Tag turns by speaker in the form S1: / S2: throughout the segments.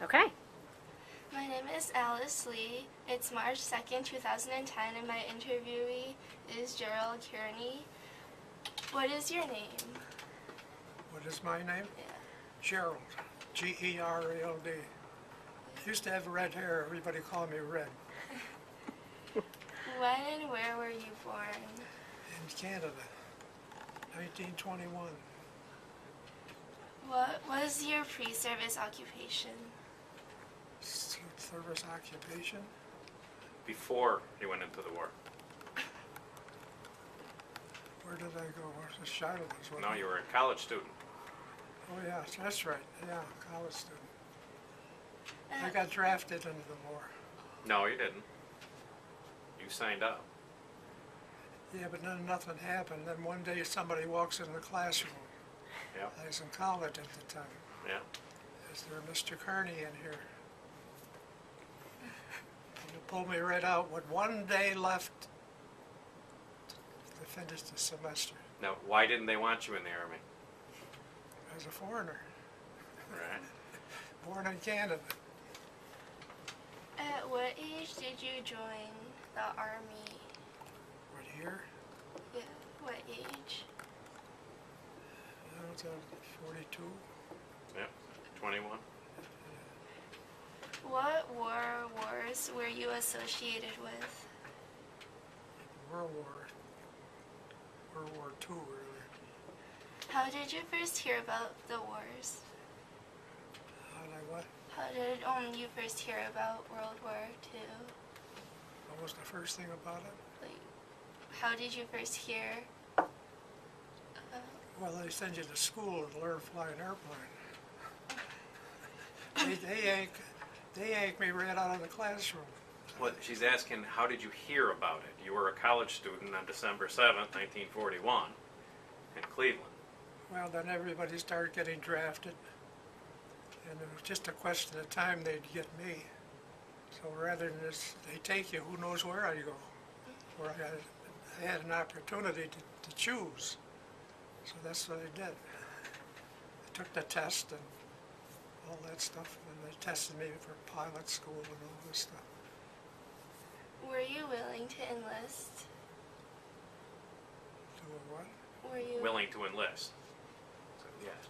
S1: Okay.
S2: My name is Alice Lee. It's March 2nd, 2010, and my interviewee is Gerald Kearney. What is your name?
S3: What is my name?
S2: Yeah.
S3: Gerald. Gerald. Used to have red hair. Everybody called me Red.
S2: When and where were you born?
S3: In Canada, 1921.
S2: What was your pre-service occupation?
S3: Service occupation.
S4: Before he went into the war.
S3: Where did I go? The Shiloh was what?
S4: No, you were a college student.
S3: Oh yeah, that's right. Yeah, college student. I got drafted into the war.
S4: No, you didn't. You signed up.
S3: Yeah, but then nothing happened. Then one day somebody walks in the classroom.
S4: Yeah.
S3: I was in college at the time.
S4: Yeah.
S3: Is there Mr. Kearney in here? And he pulled me right out with 1 day left to finish the semester.
S4: Now, why didn't they want you in the Army?
S3: I was a foreigner,
S4: Right.
S3: born in Canada.
S2: At what age did you join the Army?
S3: What year?
S2: Yeah, what age?
S3: I was 42.
S4: Yep. 21.
S2: What wars were you associated with?
S3: World War II, really.
S2: How did you first hear about the wars?
S3: How did I what?
S2: How did you first hear about World War II?
S3: What was the first thing about it?
S2: Like, how did you first hear?
S3: Well, they send you to school to learn to fly an airplane. They yanked me right out of the classroom.
S4: What she's asking, how did you hear about it? You were a college student on December 7th, 1941, in Cleveland.
S3: Well, then everybody started getting drafted, and it was just a question of time they'd get me. So rather than just, they take you, who knows where I go. Where I had an opportunity to choose. So that's what I did. I took the test and all that stuff, and they tested me for pilot school and all this stuff.
S2: Were you willing to enlist?
S3: Do a what?
S2: Were you
S4: Willing to enlist. So, yes.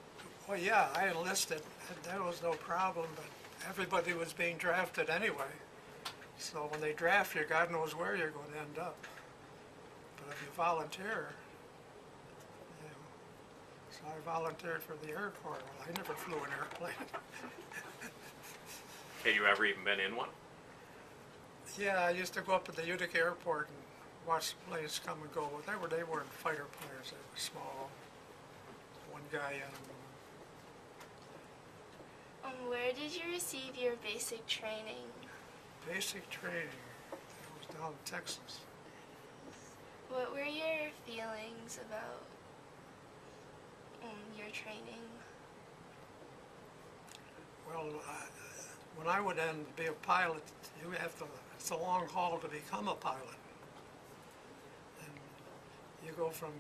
S3: Well, yeah, I enlisted. That was no problem, but everybody was being drafted anyway. So when they draft you, God knows where you're going to end up. But if you volunteer, you know. So I volunteered for the Air Corps. Well, I never flew an airplane.
S4: Had you ever even been in one?
S3: Yeah, I used to go up at the Utica Airport and watch the planes come and go. They weren't fighter planes. They were small. One guy in them.
S2: Where did you receive your basic training?
S3: Basic training. It was down in Texas.
S2: What were your feelings about your training?
S3: Well, when I would end be a pilot, you have to. It's a long haul to become a pilot. And you go from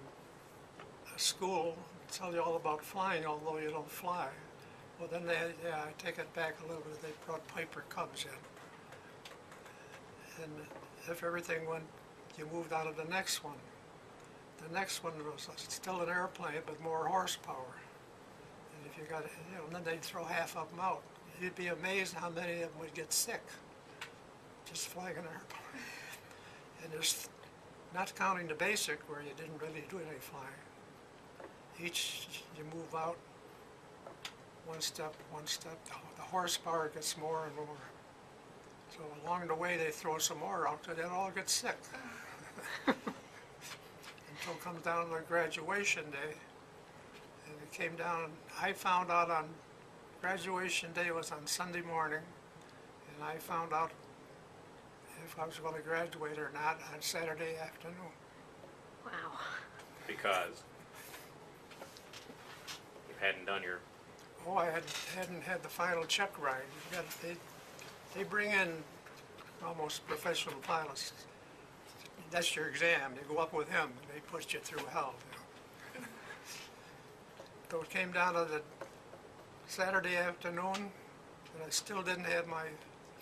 S3: a school, tell you all about flying, although you don't fly. Well, then I take it back a little bit. They brought Piper Cubs in, and if everything went, you moved on to the next one. The next one was still an airplane, but more horsepower. And if you got, then they'd throw half of them out. You'd be amazed how many of them would get sick just flying an airplane. And there's, not counting the basic where you didn't really do any flying. Each you move out one step, the horsepower gets more and more. So along the way they throw some more out till they all get sick. Until it comes down to graduation day. And it came down, I found out on graduation day was on Sunday morning, and I found out if I was going to graduate or not on Saturday afternoon.
S1: Wow.
S4: Because you hadn't done your...
S3: Oh, I hadn't had the final check ride. They bring in almost professional pilots. That's your exam. You go up with him, and they push you through hell. You know. So it came down to the Saturday afternoon. But I still didn't have my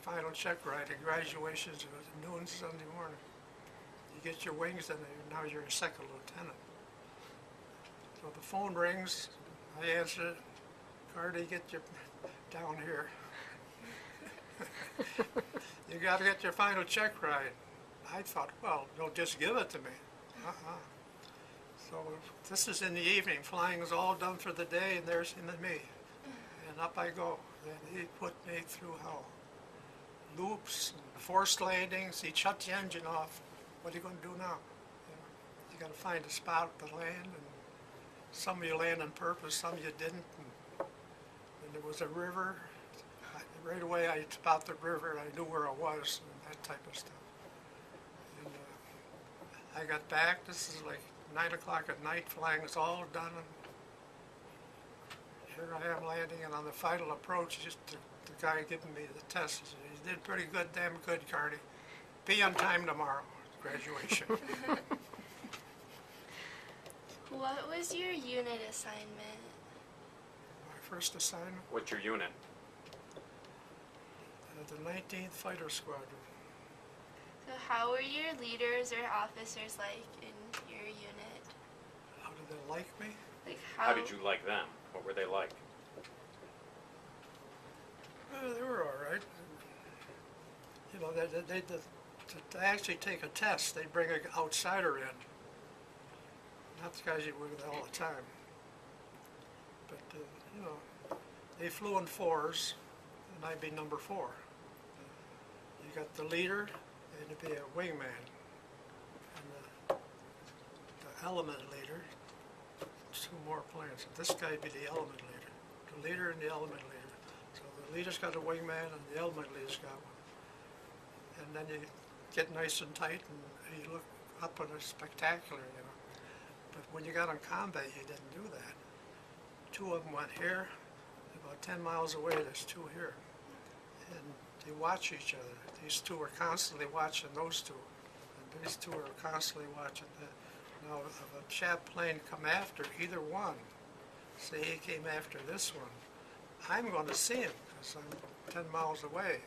S3: final check right, and graduations was noon Sunday morning. You get your wings, and now you're a second lieutenant. So the phone rings, I answer it. Cardi, get your down here. You got to get your final check right. I thought, well, they'll just give it to me. So this is in the evening. Flying is all done for the day, and there's him and me. And up I go. And he put me through hell. Loops, and forced landings. He shut the engine off. What are you going to do now? You got to find a spot to land, and some of you land on purpose, some you didn't. And there was a river. Right away, I spot the river. I knew where I was, and that type of stuff. And I got back. This is like 9 o'clock at night. Flying is all done. And here I am landing, and on the final approach, just the guy giving me the test, he said, "You did pretty good, damn good, Kearney. Be on time tomorrow, graduation."
S2: What was your unit assignment?
S3: My first assignment,
S4: What's your unit?
S3: the 19th Fighter Squadron.
S2: So how were your leaders or officers like in your unit?
S3: How did they like me?
S2: Like
S4: How did you like them? What were they like?
S3: They were all right. You know, to actually take a test, they bring an outsider in. Not the guys you work with all the time. But, you know, they flew in fours, and I'd be number 4. You got the leader, and it'd be a wingman. And the element leader, 2 more planes. This guy'd be the element leader. The leader and the element leader. So the leader's got a wingman, and the element leader's got one. And then you get nice and tight, and you look up on a spectacular, you know. But when you got on combat, you didn't do that. 2 of them went here, about 10 miles away, there's 2 here. And they watch each other. These 2 are constantly watching those 2. And these 2 are constantly watching that. Now, if a chap plane come after either one, say he came after this one, I'm going to see him because I'm 10 miles away.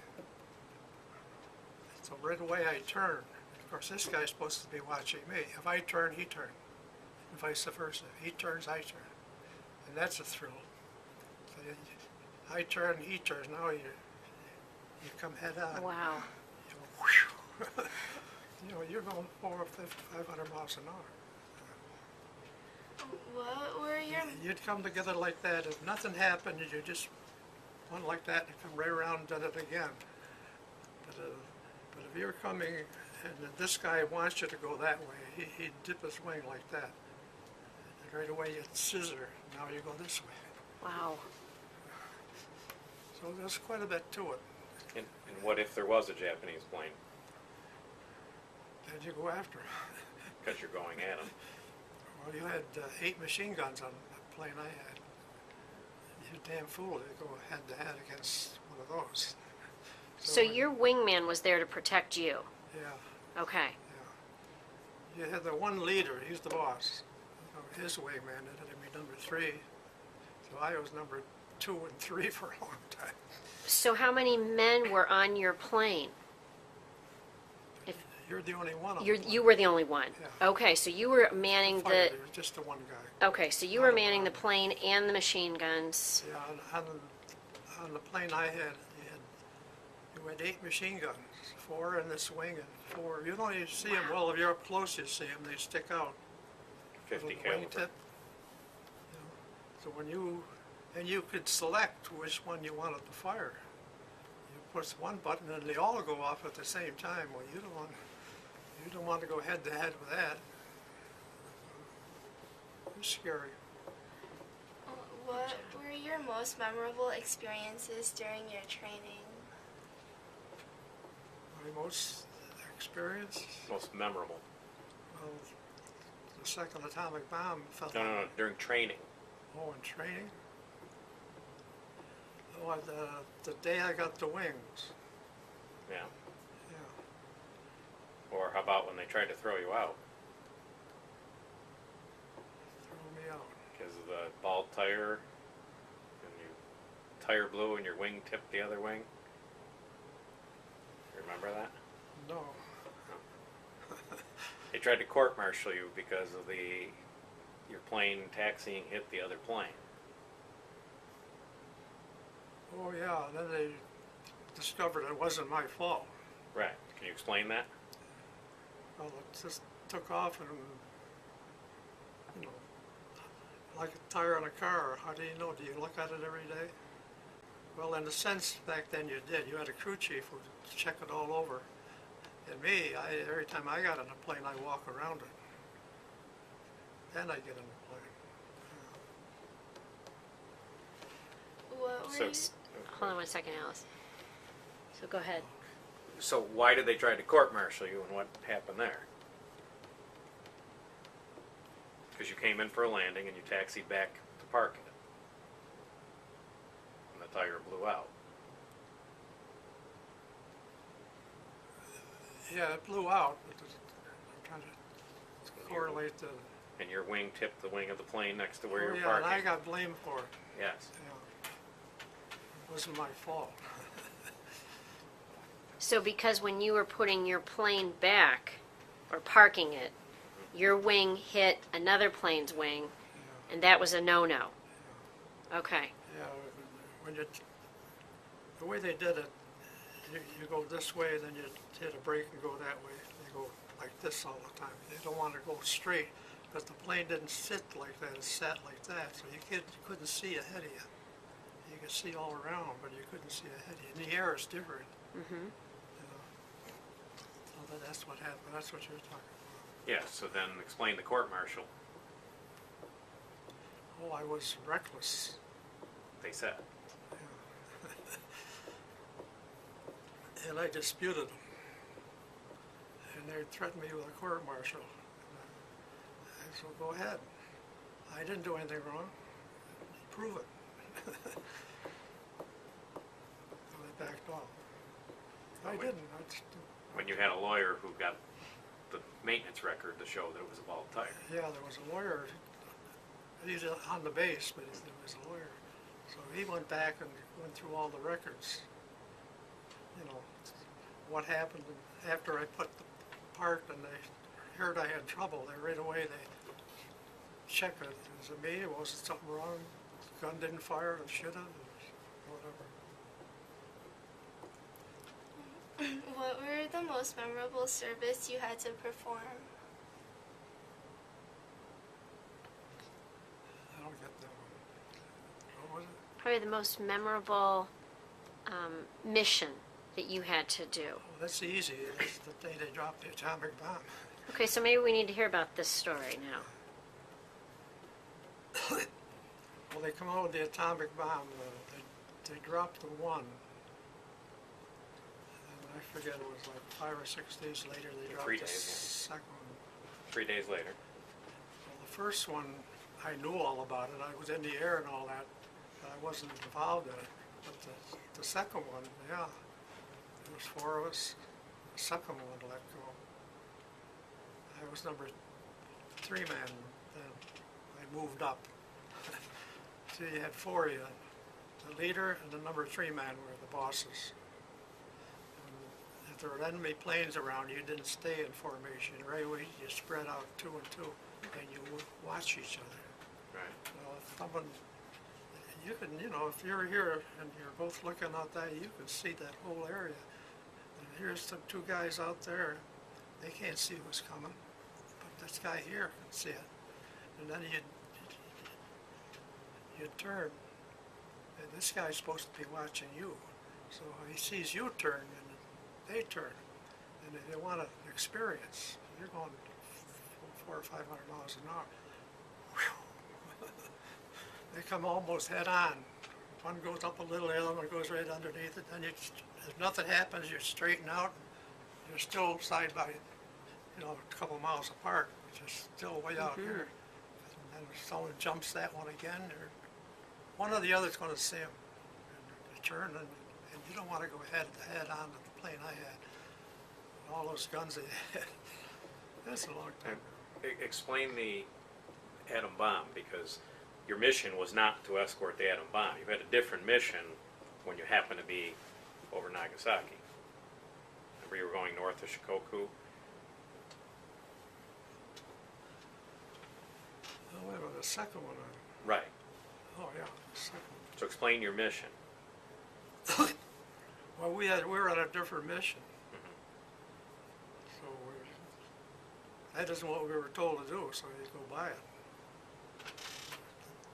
S3: So right away I turn. Of course, this guy's supposed to be watching me. If I turn, he turns. And vice versa. He turns, I turn. And that's a thrill. So I turn, he turns. Now you come head on.
S1: Wow.
S3: You know, you're going 400, 500 miles an hour.
S2: What were your
S3: You'd come together like that. If nothing happened, you just went like that and come right around and did it again. But if you're coming and this guy wants you to go that way, he'd dip his wing like that. And right away you'd scissor. Now you go this way.
S1: Wow.
S3: So there's quite a bit to it.
S4: And what if there was a Japanese plane?
S3: Then you go after him.
S4: Because you're going at them.
S3: Well, you had 8 machine guns on the plane I had. You're damn fool to go head to head against one of those.
S1: So your wingman was there to protect you?
S3: Yeah,
S1: Okay.
S3: yeah. You had the one leader, he's the boss. His wingman ended up being number 3. So I was number 2 and 3 for a long time.
S1: So how many men were on your plane?
S3: You're the only one.
S1: You were the only one?
S3: Yeah.
S1: Okay, so you were manning the...
S3: There was just the one guy.
S1: Okay, so you were manning the plane and the machine guns.
S3: Yeah, on the plane I had, you had 8 machine guns, 4 in this wing and 4. You don't even see them. Well, if you're up close, you see them. They stick out.
S4: 50
S3: Little
S4: caliber.
S3: wingtip. So when you could select which one you wanted to fire. You push one button and they all go off at the same time. Well, you don't want to go head to head with that. It's scary.
S2: What were your most memorable experiences during your training?
S3: My most experience,
S4: Most memorable.
S3: well, the second atomic bomb fell
S4: No, during training.
S3: Oh, in training? Oh, the day I got the wings.
S4: Yeah.
S3: Yeah,
S4: Or how about when they tried to throw you out?
S3: threw me out.
S4: Because of the bald tire, and you tire blew and your wing tipped the other wing? You remember that?
S3: No.
S4: They tried to court-martial you because of your plane taxiing hit the other plane.
S3: Oh, yeah, then they discovered it wasn't my fault.
S4: Right. Can you explain that?
S3: Well, it just took off and, you know, like a tire on a car. How do you know? Do you look at it every day? Well, in a sense, back then you did. You had a crew chief who would check it all over. And me, every time I got on a plane, I walk around it. Then I get on the plane.
S2: What were
S4: So,
S2: you?
S1: Hold on one second, Alice. So go ahead.
S4: so why did they try to court-martial you, and what happened there? Because you came in for a landing and you taxied back to park it. And the tire blew out.
S3: Yeah, it blew out. But I'm trying to correlate the.
S4: And your wing tipped the wing of the plane next to where
S3: Oh,
S4: you were
S3: yeah,
S4: parking.
S3: and I got blamed for it.
S4: Yes.
S3: Yeah. It wasn't my fault.
S1: So because when you were putting your plane back, or parking it, your wing hit another plane's wing,
S3: Yeah.
S1: and that was a no-no. Okay.
S3: Yeah, when you, the way they did it, you go this way, then you hit a brake and go that way. You go like this all the time. You don't want to go straight because the plane didn't sit like that. It sat like that, so you couldn't see ahead of you. You could see all around, but you couldn't see ahead of you. And the air is different.
S1: Mm-hmm.
S3: You know. So that's what happened. That's what you're talking about.
S4: Yeah, so then explain the court-martial,
S3: Oh, I was reckless.
S4: they said.
S3: And I disputed them. And they threatened me with a court-martial. I said, go ahead. I didn't do anything wrong. Prove it. So they backed off. I
S4: When-
S3: didn't. I just,
S4: When you had a lawyer who got the maintenance record to show that it was a bald tire.
S3: yeah, there was a lawyer. He's on the base, but there was a lawyer. So he went back and went through all the records. You know, what happened after I put the part and they heard I had trouble. They right away they checked it. Was it me? Was it something wrong? The gun didn't fire. It should have. Whatever.
S2: What were the most memorable service you had to perform?
S3: I don't get that one. What was it?
S1: Probably the most memorable mission that you had to do.
S3: Oh, that's easy. It's the day they dropped the atomic bomb.
S1: Okay, so maybe we need to hear about this story now.
S3: Well, they come out with the atomic bomb. They dropped the one. And I forget, it was like 5 or 6 days later they dropped
S4: 3
S3: the
S4: days,
S3: second one.
S4: 3 days later.
S3: Well, the first one, I knew all about it. I was in the air and all that, but I wasn't involved in it. But the second one, yeah, there was 4 of us. The second one let go. I was number 3 man then. I moved up. So you had 4 of you. The leader and the number 3 man were the bosses. And if there were enemy planes around, you didn't stay in formation. Right away, you spread out 2 and 2, and you would watch each other.
S4: Right.
S3: Well, if someone, you can, you know, if you're here and you're both looking out that, you can see that whole area. And here's the 2 guys out there. They can't see who's coming, but this guy here can see it. And then you'd turn, and this guy's supposed to be watching you. So he sees you turn, and they turn. And if you want an experience, you're going 400 or 500 miles an hour. Whew. They come almost head on. One goes up a little, the other one goes right underneath it. Then if nothing happens, you straighten out. You're still side by, you know, a couple miles apart, which is still way out here. And then if someone jumps that one again, one or the other's going to see him. And you turn, and you don't want to go head to head on the plane I had. And all those guns they had. That's a long time ago.
S4: Explain the atom bomb, because your mission was not to escort the atom bomb. You had a different mission when you happened to be over Nagasaki. Remember, you were going north of Shikoku.
S3: Oh, wait a minute, the second one.
S4: Right.
S3: Oh, yeah, the second
S4: So explain your mission.
S3: one. Well, we were on a different mission. So that isn't what we were told to do, so you go by it.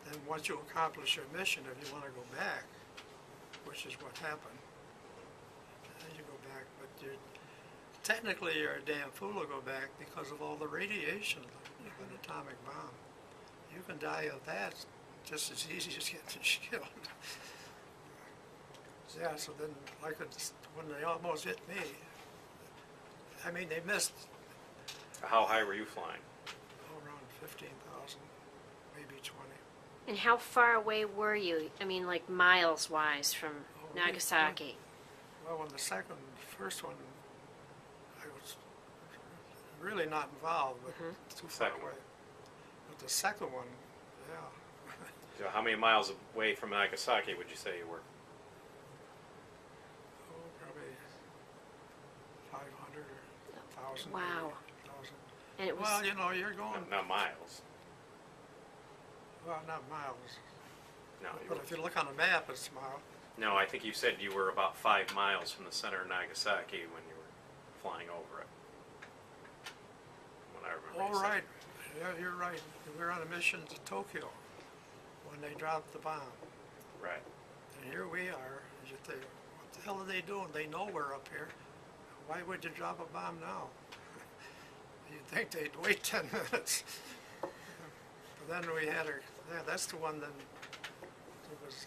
S3: Then once you accomplish your mission, if you want to go back, which is what happened, then you go back. But technically you're a damn fool to go back because of all the radiation of an atomic bomb. You can die of that just as easy as getting killed. Yeah, so then, like when they almost hit me, I mean, they missed
S4: How high were you flying?
S3: around 15,000, maybe 20.
S1: And how far away were you? I mean, like miles-wise from
S3: we-
S1: Nagasaki.
S3: Well, when first one, I was really not involved, but too far
S4: Second.
S3: away. But the second one, yeah,
S4: So how many miles away from Nagasaki would you say you were?
S3: oh, probably 500 or 1,000.
S1: Wow.
S3: 1,000.
S1: And it was,
S3: Well, you know, you're going,
S4: Not miles.
S3: well, not miles.
S4: No,
S3: But if you look on the map, it's miles.
S4: no, I think you said you were about 5 miles from the center of Nagasaki when you were flying over it. When I remember. you
S3: Oh,
S4: saying.
S3: right. Yeah, you're right. We were on a mission to Tokyo when they dropped the bomb.
S4: Right.
S3: And here we are. And you think, what the hell are they doing? They know we're up here. Why would you drop a bomb now? You'd think they'd wait 10 minutes. But then we had that's the one that there was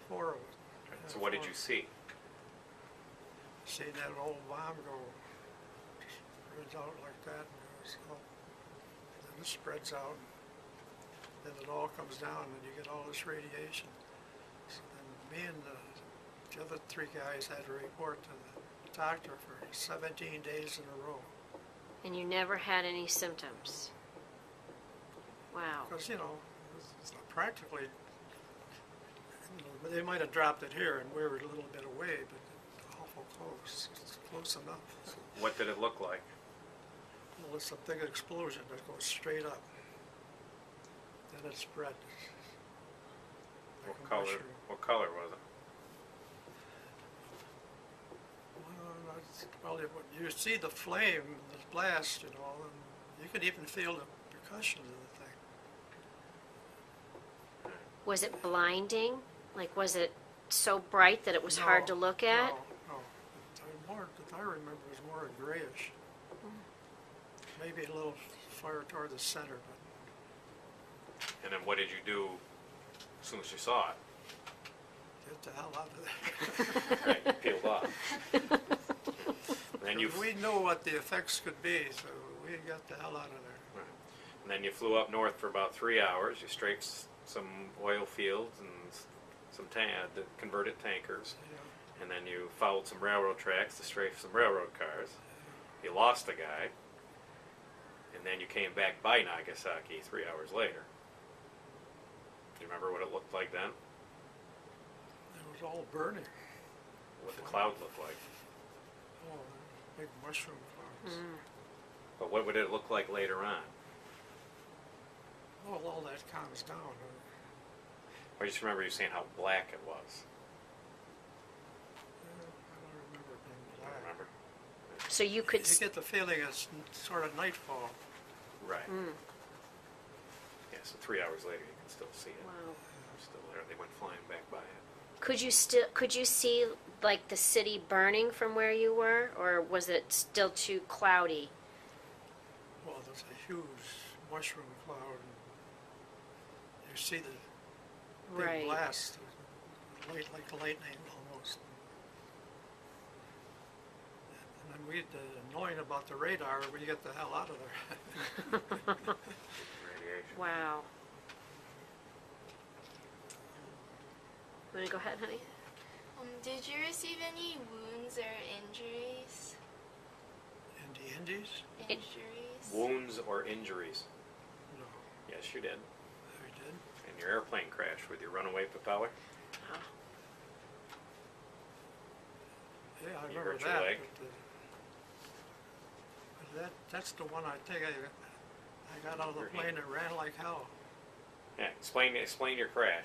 S3: 4 of us.
S4: So what did you see?
S3: See that old bomb go, spreads out like that, and goes up. Then it spreads out, then it all comes down, and you get all this radiation. So then me and the other 3 guys had to report to the doctor for 17 days in a row.
S1: and you never had any symptoms. Wow.
S3: Because, you know, it's practically, they might have dropped it here, and we were a little bit away, but awful close. It's close enough.
S4: What did it look like?
S3: Well, it's a big explosion that goes straight up. Then it spread.
S4: What
S3: like a
S4: color?
S3: mushroom.
S4: What color was it?
S3: Well, that's probably what you see, the flame, the blast, you know, and you could even feel the percussion of the thing.
S1: Was it blinding? Like, was it so bright that it was hard to look at?
S3: No. More, that I remember was more grayish. Maybe a little fire toward the center, but
S4: And then what did you do as soon as you saw it?
S3: get the hell out of there.
S4: Right, you peeled off. And then you
S3: We knew what the effects could be, so we got the hell out of there.
S4: And then you flew up north for about 3 hours. You strafed some oil fields and some the converted tankers.
S3: Yeah.
S4: And then you followed some railroad tracks to strafe some railroad cars. You lost a guy. And then you came back by Nagasaki 3 hours later. Do you remember what it looked like then?
S3: It was all burning.
S4: What the cloud looked like?
S3: Oh, big mushroom clouds.
S4: But what would it look like later on?
S3: Well, all that calms down.
S4: I just remember you saying how black it was.
S3: I don't remember it being
S4: I
S3: black.
S4: remember?
S1: So you could.
S3: You get the feeling it's sort of nightfall.
S4: Right. Yeah, so 3 hours later you can still see it.
S1: Wow.
S4: Still there. They went flying back by it.
S1: Could you see like the city burning from where you were, or was it still too cloudy?
S3: Well, there's a huge mushroom cloud. And you see the big
S1: Right.
S3: blast, like lightning almost. And then annoying about the radar, we get the hell out of there.
S4: Radiation.
S1: Wow. Want to go ahead, honey?
S2: Did you receive any wounds or injuries?
S3: In the Indies?
S2: Injuries?
S4: Wounds or injuries?
S3: No,
S4: Yes, you did.
S3: I did.
S4: your airplane crashed with your runaway propeller.
S1: Oh.
S3: Yeah, I
S4: You
S3: remember
S4: hurt your
S3: that.
S4: leg?
S3: But that's the one I think I got out of the
S4: Your
S3: plane
S4: hand.
S3: and ran like hell.
S4: Yeah, explain your crash.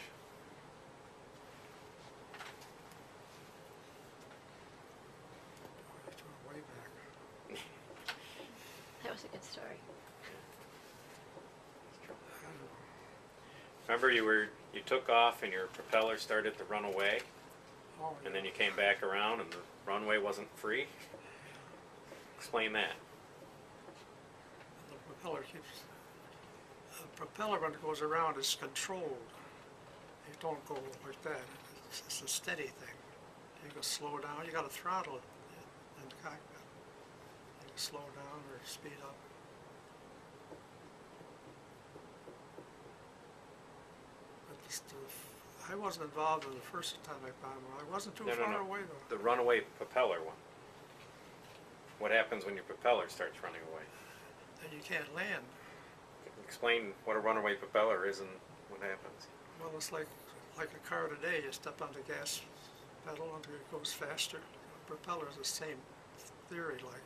S3: It's way back.
S1: That was a good story.
S3: I don't know.
S4: Remember you took off and your propeller started to run away,
S3: Oh,
S4: and
S3: yeah.
S4: then you came back around and the runway wasn't free? Explain that.
S3: The propeller when it goes around is controlled. You don't go like that. It's a steady thing. You can slow down. You got to throttle it in the cockpit. You can slow down or speed up. But I wasn't involved in the first atomic bomb. I wasn't too far away though.
S4: The runaway propeller one. What happens when your propeller starts running away?
S3: And you can't land.
S4: Explain what a runaway propeller is and what happens.
S3: Well, it's like a car today. You step on the gas pedal and it goes faster. The propeller is the same theory. Like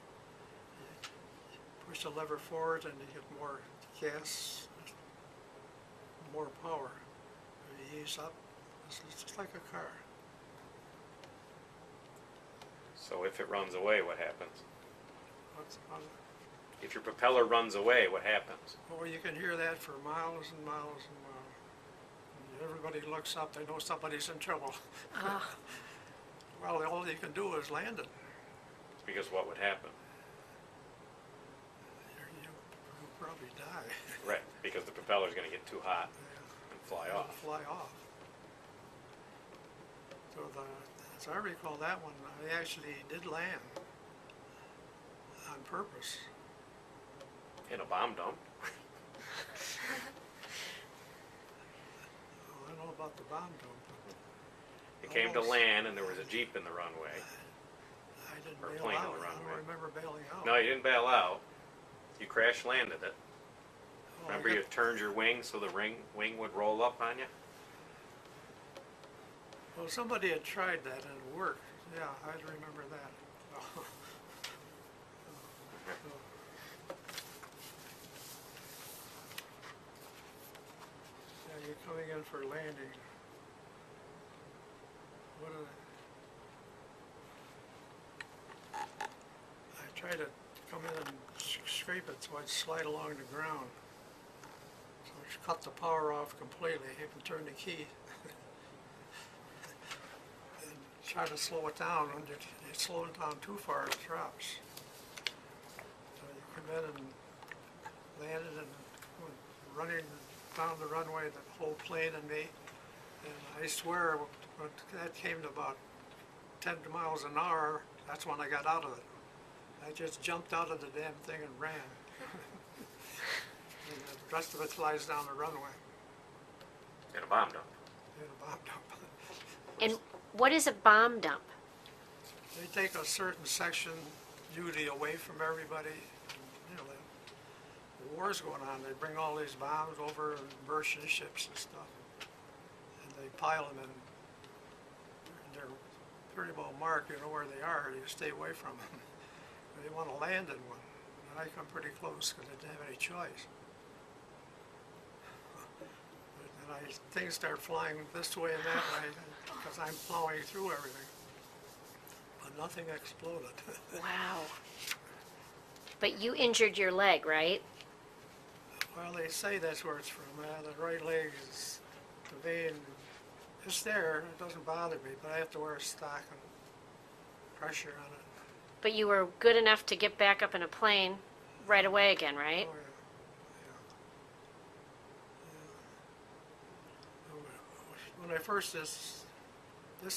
S3: you push the lever forward and you get more gas, more power. You ease up. It's just like a car.
S4: So if it runs away, what happens?
S3: How-
S4: If your propeller runs away, what happens?
S3: Oh, you can hear that for miles and miles and miles. And everybody looks up. They know somebody's in trouble.
S1: Ah.
S3: Well, all you can do is land it.
S4: Because what would happen?
S3: You'll probably die.
S4: Right, because the propeller's going to get too hot
S3: Yeah.
S4: and fly
S3: It'll
S4: off.
S3: Fly off. So as I recall that one, I actually did land on purpose.
S4: In a bomb dump.
S3: Well, I don't know about the bomb dump.
S4: It came to
S3: Almost.
S4: land and there was a Jeep in the runway.
S3: I didn't
S4: Or
S3: bail
S4: plane on
S3: out.
S4: the
S3: I
S4: runway.
S3: don't remember bailing out.
S4: No, you didn't bail out. You crash landed it.
S3: Oh, I
S4: Remember
S3: got-
S4: you turned your wing so the wing would roll up on you?
S3: Well, somebody had tried that and it worked. Yeah, I remember that. Yeah, you're coming in for landing. What are I tried to come in and scrape it so I'd slide along the ground. So I cut the power off completely, even turn the key. And try to slow it down. When you slow it down too far, it drops. So you come in and landed and went running down the runway, the whole plane and me. And I swear, when that came to about 10 miles an hour, that's when I got out of it. I just jumped out of the damn thing and ran. And the rest of it flies down the runway
S4: In a bomb dump.
S3: in a bomb dump.
S1: And what is a bomb dump?
S3: They take a certain section duty away from everybody. You know, the war's going on. They bring all these bombs over and Merchant ships and stuff. And they pile them in. And they're pretty well marked. You know where they are. You stay away from them. They want to land in one. And I come pretty close because I didn't have any choice. And things start flying this way and that way because I'm plowing through everything. But nothing exploded.
S1: Wow. But you injured your leg, right?
S3: Well, they say that's where it's from. The right leg is the vein. It's there. It doesn't bother me, but I have to wear a stock and pressure on it.
S1: But you were good enough to get back up in a plane right away again, right?
S3: Oh, yeah. When I first, this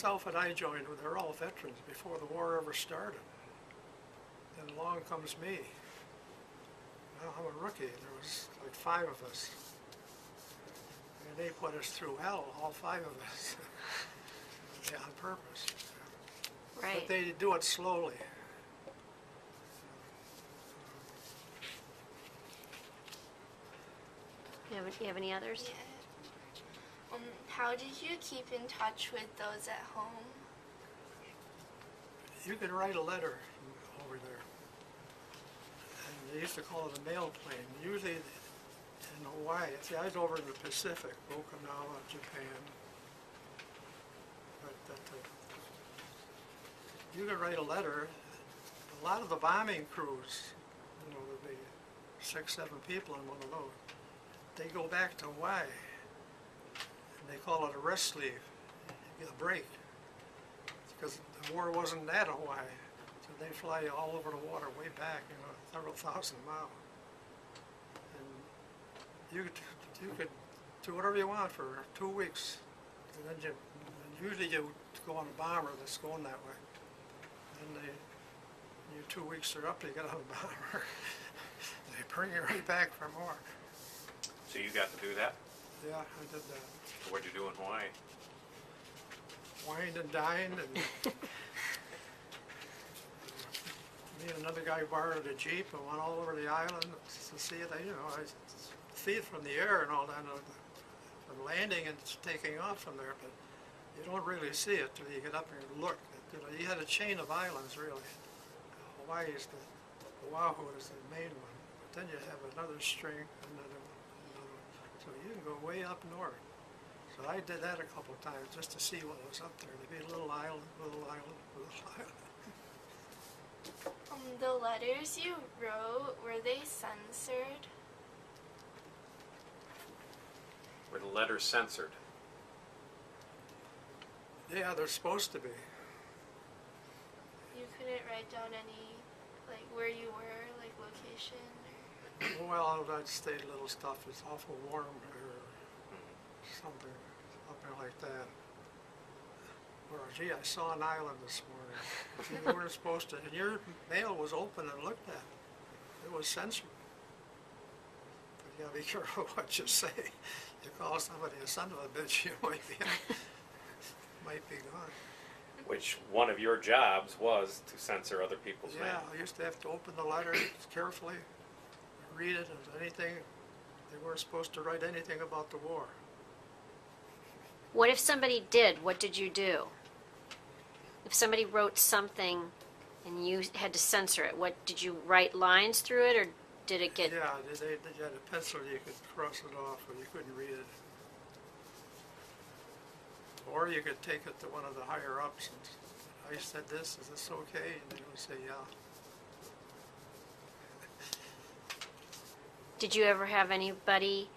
S3: outfit I joined, they're all veterans before the war ever started. Then along comes me. Now I'm a rookie. There was like 5 of us. And they put us through hell, all 5 of us. Yeah, on purpose.
S1: Right.
S3: But they do it slowly.
S1: You have any others?
S2: Yeah. How did you keep in touch with those at home?
S3: You could write a letter over there. And they used to call it a mail plane. Usually in Hawaii, see, I was over in the Pacific, Okinawa, Japan. But you could write a letter. A lot of the bombing crews, you know, there'd be 6, 7 people in one of those. They go back to Hawaii, and they call it a rest leave. You get a break, because the war wasn't at Hawaii, so they fly all over the water, way back, you know, several thousand miles. And you could do whatever you want for 2 weeks, and then usually you go on a bomber that's going that way. Then your 2 weeks are up, you get on a bomber. They bring you right back for more.
S4: So you got to do that?
S3: Yeah, I did that.
S4: What'd you do in Hawaii?
S3: Wined and dined, and me and another guy borrowed a Jeep and went all over the island to see it. You know, I see it from the air and all that, from landing and taking off from there, but you don't really see it till you get up and look. You know, you had a chain of islands, really. Hawaii is Oahu is the main one, but then you have another string, another one. So you can go way up north. So I did that a couple of times just to see what was up there. There'd be a little island, little island, little island.
S2: The letters you wrote, were they censored?
S4: Were the letters censored?
S3: Yeah, they're supposed to be.
S2: You couldn't write down any, like, where you were, like, location? Or...
S3: Well, I'd say little stuff. It's awful warm or something like that. Or, gee, I saw an island this morning. See, they weren't supposed to. And your mail was open and looked at. It was censored. But you gotta be careful what you say. You call somebody a son of a bitch, you might be gone.
S4: Which one of your jobs was to censor other people's
S3: Yeah,
S4: mail?
S3: I used to have to open the letter carefully, read it, and anything. They weren't supposed to write anything about the war.
S1: What if somebody did? What did you do? If somebody wrote something and you had to censor it, what did you write lines through it, or did it get?
S3: Yeah, they had a pencil you could cross it off, or you couldn't read it. Or you could take it to one of the higher ups and I said this, is this okay? And they would say, yeah.
S1: Did you ever have anybody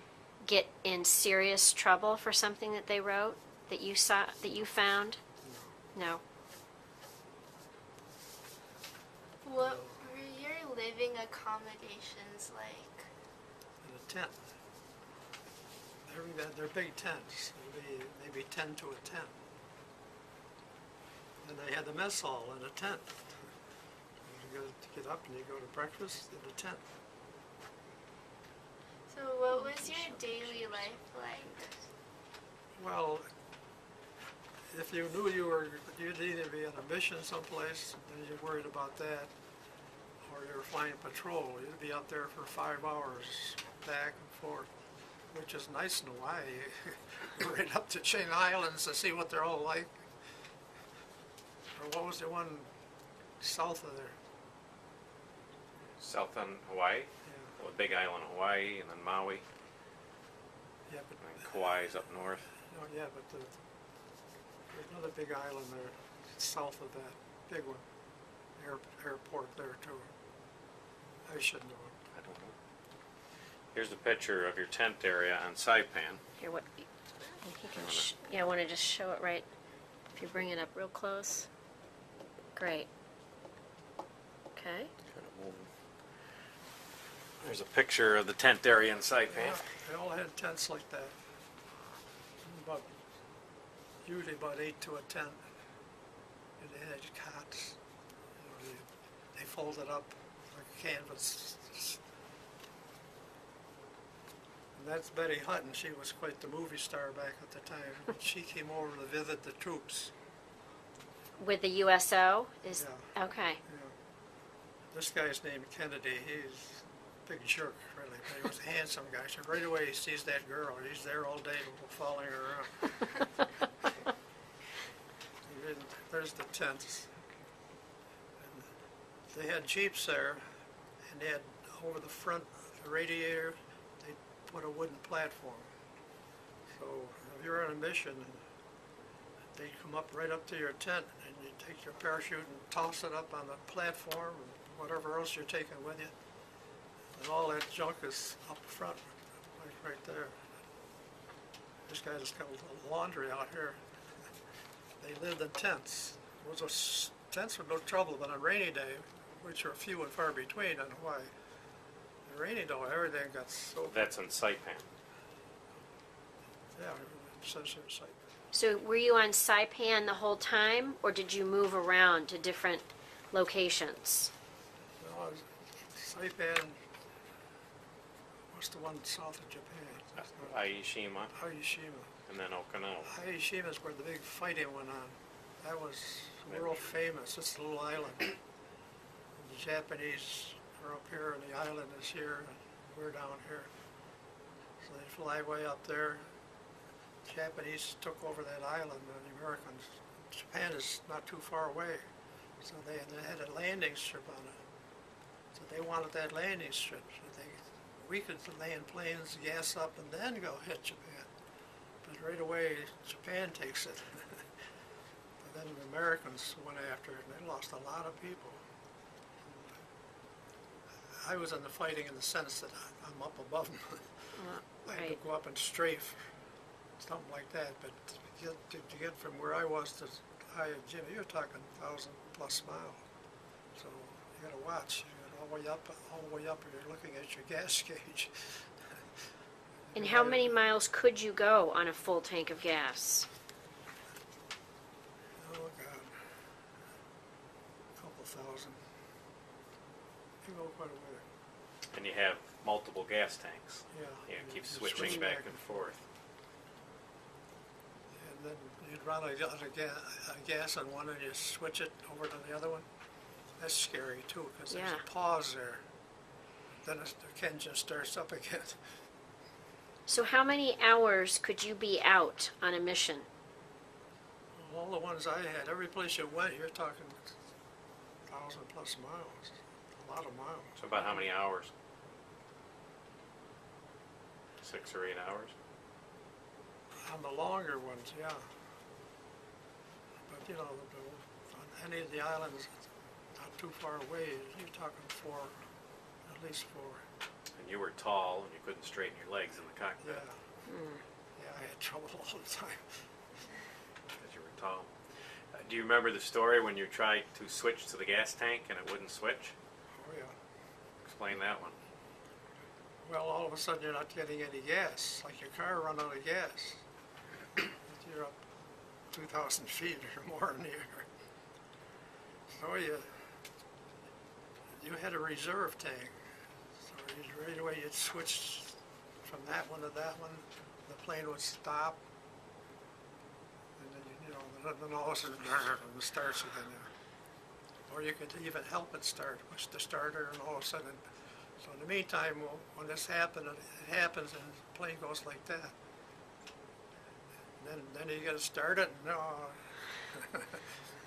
S1: get in serious trouble for something that they wrote that you saw, that you found? No.
S2: What were your living accommodations like?
S3: In a tent. They're big tents, maybe 10 to a tent. And they had the mess hall in a tent. You get up and you go to breakfast in a tent.
S2: So what was your daily life like?
S3: Well, if you knew you'd either be on a mission someplace, then you're worried about that, or you're flying patrol. You'd be out there for 5 hours, back and forth, which is nice in Hawaii. You're right up to Chain Islands to see what they're all like. Or what was the one south of there?
S4: South on Hawaii?
S3: Yeah,
S4: Well, Big Island, Hawaii, and then Maui,
S3: yeah, but
S4: and Kauai's up north.
S3: no, yeah, but there's another big island there south of that big one. Airport there too. I should know it.
S4: I don't know. Here's a picture of your tent area on Saipan.
S1: Here, what? He can yeah, I want to just show it right. If you bring it up real close. Great. Okay.
S4: There's a picture of the tent area in Saipan.
S3: Yeah, they all had tents like that. Usually about 8 to a tent. And they had cots. You know, they folded up like canvas. And that's Betty Hutton. She was quite the movie star back at the time. She came over to visit the troops.
S1: With the USO? Is
S3: Yeah.
S1: okay.
S3: Yeah. This guy's named Kennedy. big jerk, really. But he was a handsome guy. So right away he sees that girl. He's there all day following her around. And there's the tents. And they had jeeps there, and they had over the front, the radiator, they put a wooden platform. So if you're on a mission, they'd come up right up to your tent, and you take your parachute and toss it up on the platform, and whatever else you're taking with you. And all that junk is up front, like right there. This guy just got a little laundry out here. They lived in tents. Tents were no trouble, but on a rainy day, which are few and far between in Hawaii, the rainy day, everything got so.
S4: That's in Saipan.
S3: Yeah, essentially it's like.
S1: So were you on Saipan the whole time, or did you move around to different locations?
S3: No, Saipan, what's the one south of Japan?
S4: Shima,
S3: Shima.
S4: and then Okinawa.
S3: Shima is where the big fighting went on. That was world famous. It's a little island. The Japanese are up here, and the island is here, and we're down here. So they fly way up there. Japanese took over that island, and the Americans. Japan is not too far away, so they had a landing strip on it. So they wanted that landing strip. So we could land planes, gas up, and then go hit Japan. But right away, Japan takes it. But then the Americans went after it, and they lost a lot of people. I was in the fighting in the sense that I'm up above them. I had to go up and strafe, something like that. But to get from where I was to Jimmy, you're talking 1,000+ miles. So you got to watch. You got all the way up, and you're looking at your gas gauge.
S1: And how many miles could you go on a full tank of gas?
S3: Oh God, a couple thousand. You go quite a way.
S4: And you have multiple gas tanks.
S3: Yeah.
S4: You keep
S3: You
S4: switching
S3: switch
S4: back and forth.
S3: And then you'd run a gas on one and you switch it over to the other one. That's scary too, because there's
S1: Yeah.
S3: a pause there. Then the engine starts up again.
S1: So how many hours could you be out on a mission?
S3: All the ones I had, every place you went, you're talking 1,000+ miles. A lot of miles.
S4: So about how many hours? 6 or 8 hours?
S3: On the longer ones, yeah. But you know, on any of the islands, not too far away, you're talking at least 4.
S4: And you were tall and you couldn't straighten your legs in the
S3: Yeah.
S4: cockpit
S3: Yeah, I had trouble all the time.
S4: because you were tall. Do you remember the story when you tried to switch to the gas tank and it wouldn't switch?
S3: Oh, yeah.
S4: Explain that one.
S3: Well, all of a sudden you're not getting any gas, like your car run out of gas. You're up 2,000 feet or more in the air. So you had a reserve tank. So right away you'd switch from that one to that one. The plane would stop. And then, then all of a sudden it starts again. Or you could even help it start, push the starter, and all of a sudden. So in the meantime, when this happens, it happens, and the plane goes like that. And then you got to start it, and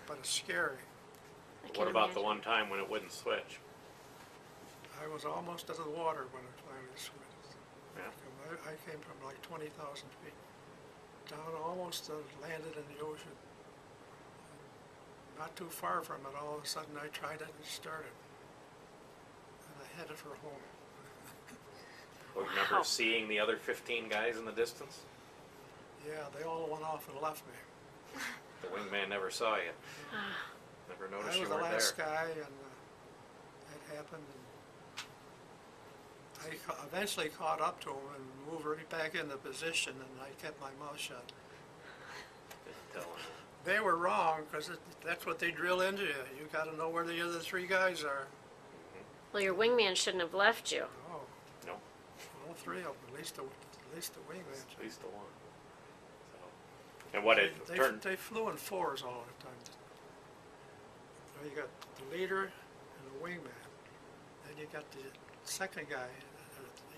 S3: but it's scary.
S1: I can
S4: What about the
S1: imagine.
S4: one time when it wouldn't switch?
S3: I was almost out of the water when it finally switched.
S4: Yeah.
S3: I came from like 20,000 feet down, almost landed in the ocean. Not too far from it, all of a sudden I tried it and it started. And I headed for home.
S4: Well, remember
S1: Wow.
S4: seeing the other 15 guys in the distance?
S3: Yeah, they all went off and left me.
S4: The wingman never saw you. Never noticed
S3: I was
S4: you
S3: the
S4: weren't
S3: last
S4: there.
S3: guy, and that happened. And I eventually caught up to him and moved right back into position, and I kept my mouth shut.
S4: Didn't tell him.
S3: They were wrong, because that's what they drill into you. You got to know where the other 3 guys are.
S1: Well, your wingman shouldn't have left you.
S3: Oh,
S4: No,
S3: all 3 of them, at least the wingman.
S4: at least the one. So, and what it turned.
S3: They flew in 4s all the time. So you got the leader and the wingman. Then you got the second guy,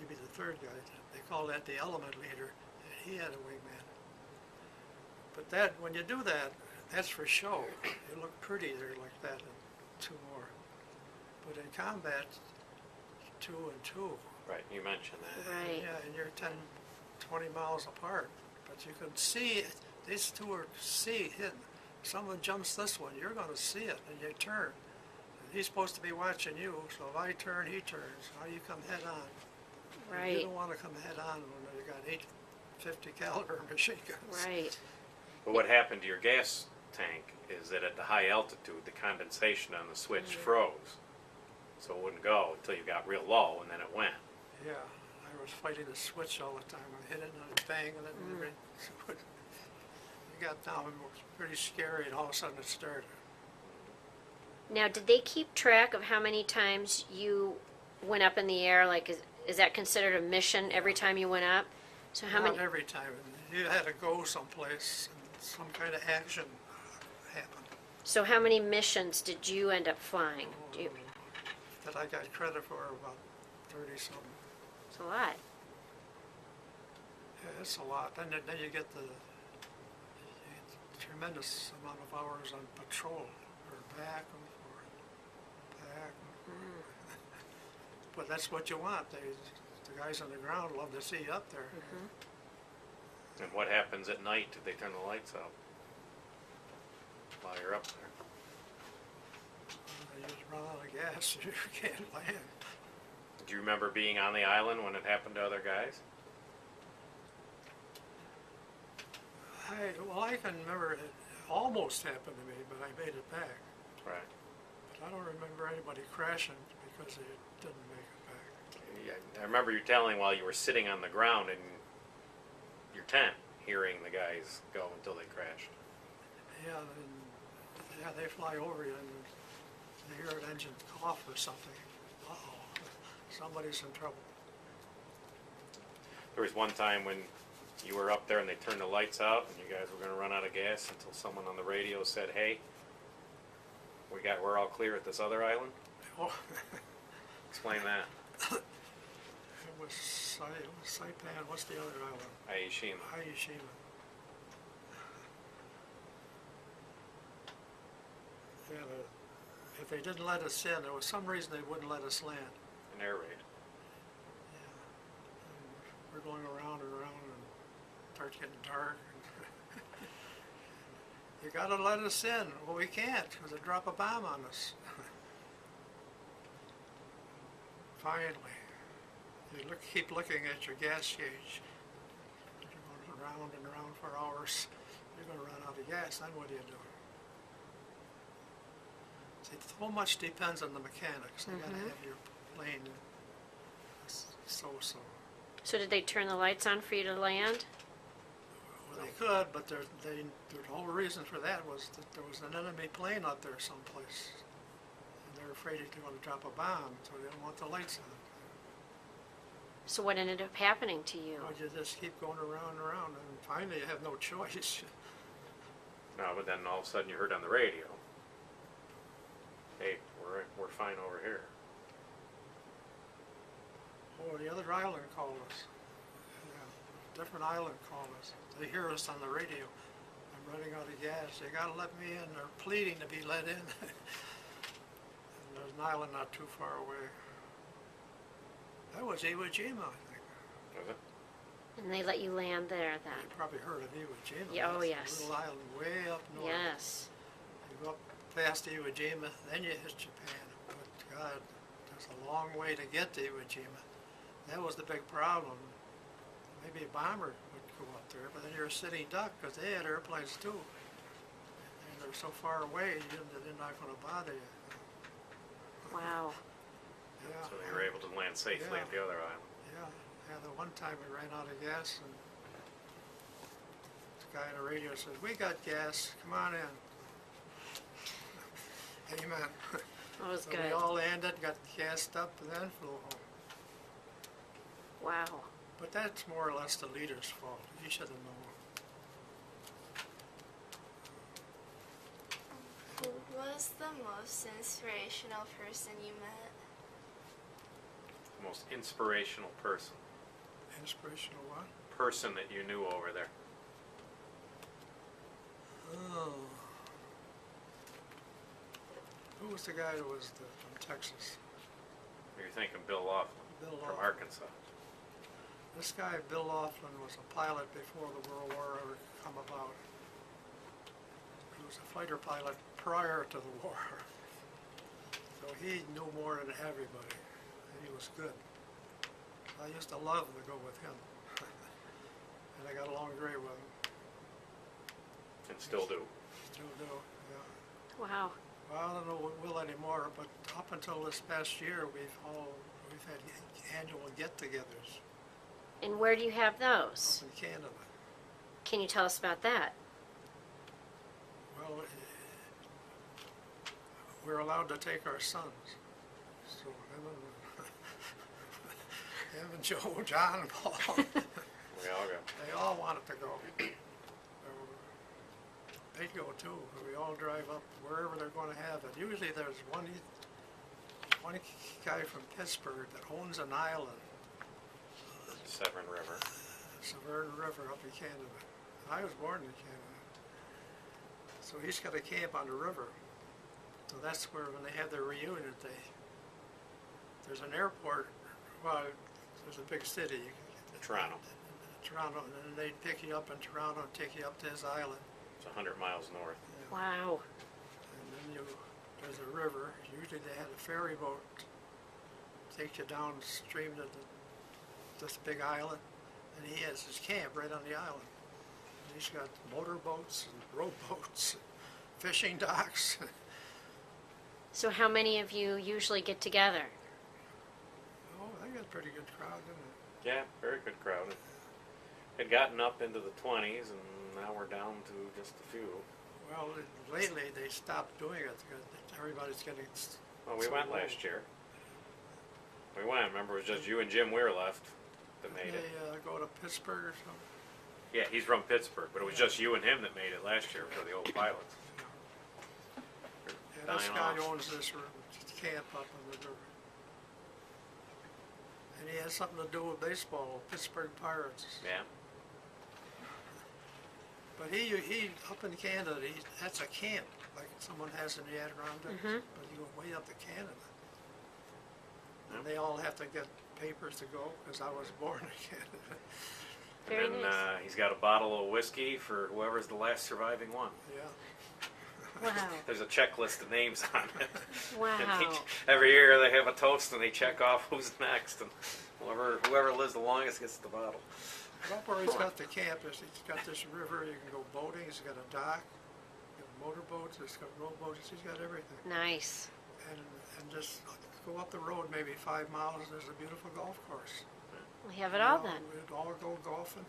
S3: maybe the third guy, they call that the element leader, and he had a wingman. But that, when you do that, that's for show. You look pretty there like that and two more. But in combat, 2 and 2.
S4: Right, you mentioned that.
S1: Right.
S3: Yeah, and you're 10, 20 miles apart. But you can see, these two are hidden. Someone jumps this one, you're going to see it, and you turn. And he's supposed to be watching you, so if I turn, he turns. How you come head on? You
S1: Right.
S3: don't want to come head on when you got 850 caliber machine guns.
S1: Right.
S4: But what happened to your gas tank is that at the high altitude, the condensation on the switch froze. So it wouldn't go until you got real low, and then it went.
S3: Yeah, I was fighting the switch all the time. I hit it and I'd bang it, and it got down. It was pretty scary, and all of a sudden it started.
S1: Now, did they keep track of how many times you went up in the air? Like, is that considered a mission every time you went up? So how
S3: Not
S1: many?
S3: every time. You had to go someplace, and some kind of action happened.
S1: So how many missions did you end up flying? Do you,
S3: That I got credit for about 30-something.
S1: it's a lot.
S3: Yeah, it's a lot. Then you get the tremendous amount of hours on patrol, or back and forth, back and forth. But that's what you want. The guys on the ground love to see you up there.
S4: And what happens at night? Did they turn the lights out while you're up there?
S3: You just run out of gas, you can't land.
S4: Do you remember being on the island when it happened to other guys?
S3: I can remember it almost happened to me, but I made it back.
S4: Right.
S3: But I don't remember anybody crashing because they didn't make it back.
S4: Yeah, I remember you telling while you were sitting on the ground in your tent, hearing the guys go until they crashed.
S3: Yeah, they fly over you and you hear an engine cough or something. Uh-oh, somebody's in trouble.
S4: There was one time when you were up there and they turned the lights out and you guys were going to run out of gas until someone on the radio said, "Hey, we're all clear at this other island."
S3: Oh,
S4: Explain that.
S3: it was Saipan. What's the other island?
S4: Shima.
S3: Shima. Yeah, if they didn't let us in, there was some reason they wouldn't let us land.
S4: An air raid.
S3: Yeah. And we're going around and around, and it starts getting dark. You gotta let us in. Well, we can't, because they drop a bomb on us. Finally, you keep looking at your gas gauge. You're going around and around for hours. You're going to run out of gas. Then what do you do? See, so much depends on the mechanics. They got to have your plane so-so.
S1: So did they turn the lights on for you to land?
S3: Well, they could, but the whole reason for that was that there was an enemy plane out there someplace. And they're afraid they're going to drop a bomb, so they don't want the lights on.
S1: So what ended up happening to you?
S3: Well, you just keep going around and around, and finally you have no choice.
S4: No, but then all of a sudden you heard on the radio, "Hey, we're fine over here."
S3: Oh, the other island called us. Yeah, different island called us. They hear us on the radio. I'm running out of gas. They gotta let me in. They're pleading to be let in. And there's an island not too far away. That was Iwo Jima, I think.
S4: Was it?
S1: And they let you land there then?
S3: You probably heard of Iwo Jima.
S1: Yeah, oh,
S3: That's
S1: yes.
S3: a little island way up north.
S1: Yes.
S3: You go up past Iwo Jima, then you hit Japan. But God, there's a long way to get to Iwo Jima. That was the big problem. Maybe a bomber would go up there, but then you're a sitting duck because they had airplanes too. And they're so far away, they're not going to bother you.
S1: Wow.
S3: Yeah.
S4: So they were able to land safely at the other island.
S3: Yeah, the one time we ran out of gas, and this guy on the radio said, "We got gas, come on in." Amen.
S1: That was
S3: So
S1: good.
S3: we all landed, got gassed up, and then flew home.
S1: Wow.
S3: But that's more or less the leader's fault. He should have known.
S2: Who was the most inspirational person you met?
S4: The most inspirational person.
S3: Inspirational what?
S4: Person that you knew over there.
S3: Oh. Who was the guy that was from Texas?
S4: You're thinking Bill Laughlin
S3: Bill
S4: from
S3: Laughlin.
S4: Arkansas.
S3: This guy, Bill Laughlin, was a pilot before the World War ever come about. He was a fighter pilot prior to the war. So he knew more than everybody. And he was good. I used to love to go with him. And I got along great with him.
S4: And still do.
S3: Still do, yeah.
S1: Wow.
S3: Well, I don't know what will anymore, but up until this past year, we've had annual get-togethers
S1: And where do you have
S3: up
S1: those?
S3: in Canada.
S1: Can you tell us about that?
S3: Well, we're allowed to take our sons. So him and Joe, John, and Paul,
S4: We all go.
S3: they all wanted to go. They go too. We all drive up wherever they're going to have it. Usually there's one guy from Pittsburgh that owns an island,
S4: Severn River.
S3: Severn River up in Canada. I was born in Canada. So he's got a camp on the river. So that's where when they have their reunion, there's an airport, well, there's a big city.
S4: Toronto.
S3: Toronto, and then they pick you up in Toronto and take you up to his island.
S4: It's 100 miles north.
S1: Wow.
S3: And then there's a river. Usually they had a ferry boat take you downstream to this big island, and he has his camp right on the island. And he's got motorboats and rowboats, fishing docks.
S1: So how many of you usually get together?
S3: Oh, they got a pretty good crowd, didn't they?
S4: Yeah, very good crowd. It had gotten up into the 20s, and now we're down to just a few.
S3: Well, lately they stopped doing it because everybody's getting.
S4: Well, we
S3: so
S4: went
S3: old.
S4: last year. We went. Remember, it was just you and Jim Weir left that made it.
S3: They go to Pittsburgh or something.
S4: Yeah, he's from Pittsburgh, but it was just you and him that made it last year for the old pilots.
S3: Yeah, this
S4: Dying
S3: guy
S4: off.
S3: owns this camp up on the river. And he has something to do with baseball, Pittsburgh Pirates.
S4: Yeah.
S3: But he up in Canada, that's a camp, like someone has in the Adirondacks, but you go way up to Canada. And they all have to get papers to go, because I was born in Canada.
S1: Very
S4: And then
S1: nice.
S4: he's got a bottle of whiskey for whoever's the last surviving one.
S3: Yeah.
S1: Wow.
S4: There's a checklist of names on it. And
S1: Wow.
S4: every year they have a toast and they check off who's next, and whoever lives the longest gets the bottle.
S3: Up where he's got the camp is he's got this river, you can go boating, he's got a dock, he's got motorboats, he's got rowboats, he's got everything.
S1: Nice.
S3: And just go up the road maybe 5 miles, there's a beautiful golf course.
S1: We have it all then.
S3: We'd all go golfing.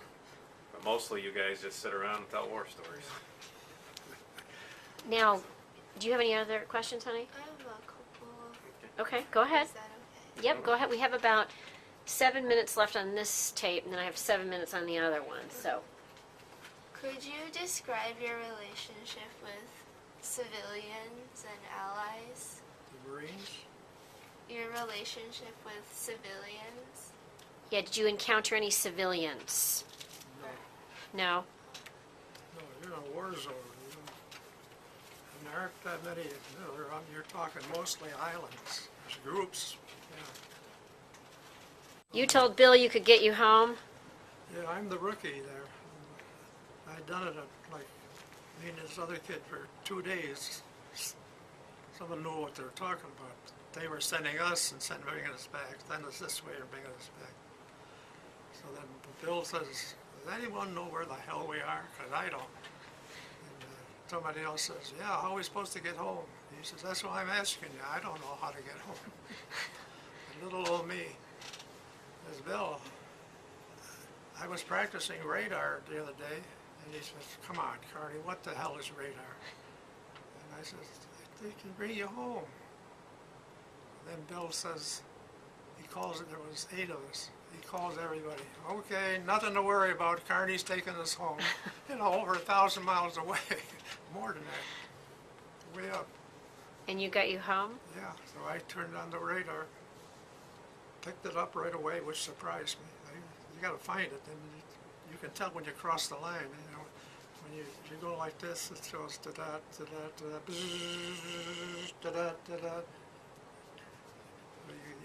S4: But mostly you guys just sit around and tell war stories.
S1: Now, do you have any other questions, honey?
S2: I have a couple.
S1: Okay, go ahead.
S2: Is that okay?
S1: Yep, go ahead. We have about 7 minutes left on this tape, and then I have 7 minutes on the other one. So,
S2: Could you describe your relationship with civilians and allies?
S3: The Marines,
S2: Your relationship with civilians?
S1: yeah, did you encounter any civilians?
S3: no,
S1: No.
S3: you're in a war zone. And there aren't that many, you're talking mostly islands, there's groups,
S1: You told Bill you could get you home?
S3: Yeah, I'm the rookie there. I'd done it like me and this other kid for 2 days. Someone knew what they were talking about. They were sending us and bringing us back, send us this way and bringing us back. So then Bill says, does anyone know where the hell we are? Because I don't. And somebody else says, yeah, how are we supposed to get home? He says, that's what I'm asking you. I don't know how to get home. And little old me says, Bill, I was practicing radar the other day, and he says, come on, Kearney, what the hell is radar? And I says, they can bring you home. Then Bill says, he calls it, there was 8 of us. He calls everybody, okay, nothing to worry about, Kearney's taking us home. Over 1,000 miles away, more than that, way up.
S1: And you got you home?
S3: Yeah, so I turned on the radar. picked it up right away, which surprised me. You got to find it, and you can tell when you cross the line. You know, when you go like this, it goes da da da da da da da da.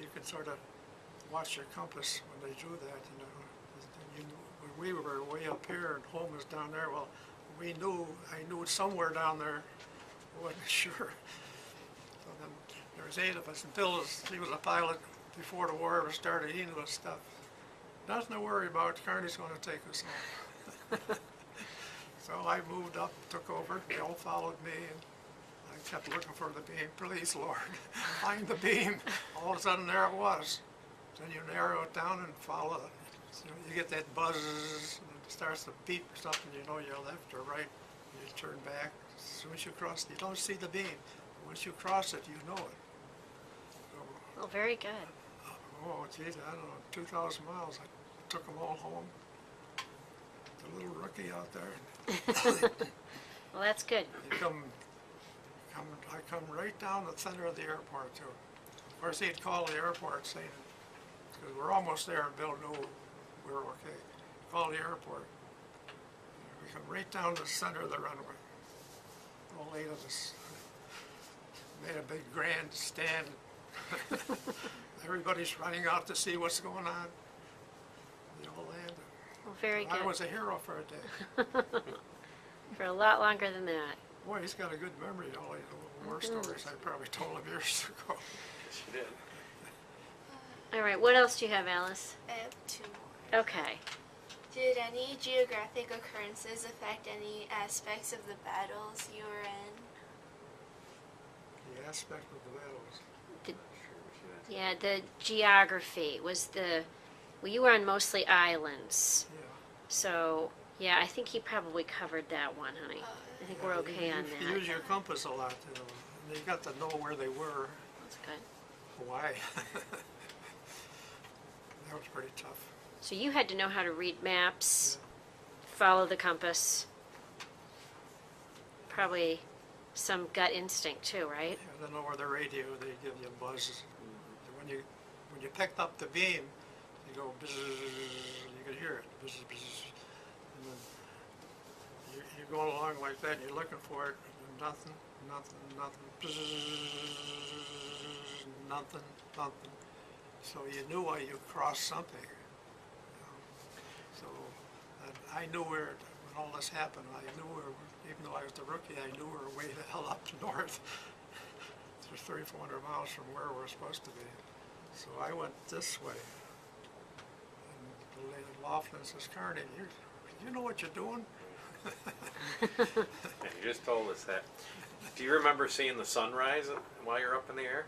S3: You can sort of watch your compass when they do that. You know, when we were way up here and home was down there. Well, I knew it somewhere down there. I wasn't sure. So then there was 8 of us, and Bill he was a pilot before the war ever started. He knew his stuff. Nothing to worry about. Kearney's going to take us home. So I moved up, took over. They all followed me, and I kept looking for the beam. Please, Lord, find the beam. All of a sudden, there it was. Then you narrow it down and follow it. So you get that buzz, and it starts to beep or something. You know you're left or right. You turn back. As soon as you cross it, you don't see the beam. Once you cross it, you know it. So,
S1: Well, very good.
S3: oh, geez, I don't know, 2,000 miles. I took them all home. The little rookie out there.
S1: Well, that's good.
S3: I come right down the center of the airport too. Of course, he'd call the airport saying, because we're almost there, and Bill knew we were okay. Call the airport. We come right down the center of the runway. All 8 of us made a big grand stand. Everybody's running out to see what's going on. We all landed.
S1: Well, very good.
S3: I was a hero for a day.
S1: For a lot longer than that.
S3: Boy, he's got a good memory. All these little war stories I probably told him years ago.
S4: Yes, you did.
S1: All right, what else do you have, Alice?
S2: I have 2 more.
S1: Okay.
S2: Did any geographic occurrences affect any aspects of the battles you were in?
S3: The aspect of the battles.
S1: Yeah, the geography was well, you were on mostly islands.
S3: Yeah.
S1: So, yeah, I think he probably covered that one, honey. I think we're okay on
S3: You
S1: that.
S3: use your compass a lot, you know. And you got to know where they were.
S1: That's good.
S3: Why? That was pretty tough.
S1: So you had to know how to read maps, follow the compass. Probably some gut instinct too, right?
S3: You know where the radio, they give you a buzz. When you picked up the beam, you go buzz, you could hear it. Buzz, buzz. And then you're going along like that, and you're looking for it, and nothing, buzz, nothing. So you knew why you crossed something. You know. So I knew when all this happened, even though I was the rookie, I knew we were way the hell up north. It's 300-400 miles from where we're supposed to be. So I went this way. And Laughlin says, Kearney, you know what you're doing?
S4: Yeah, you just told us that. Do you remember seeing the sunrise while you're up in the air?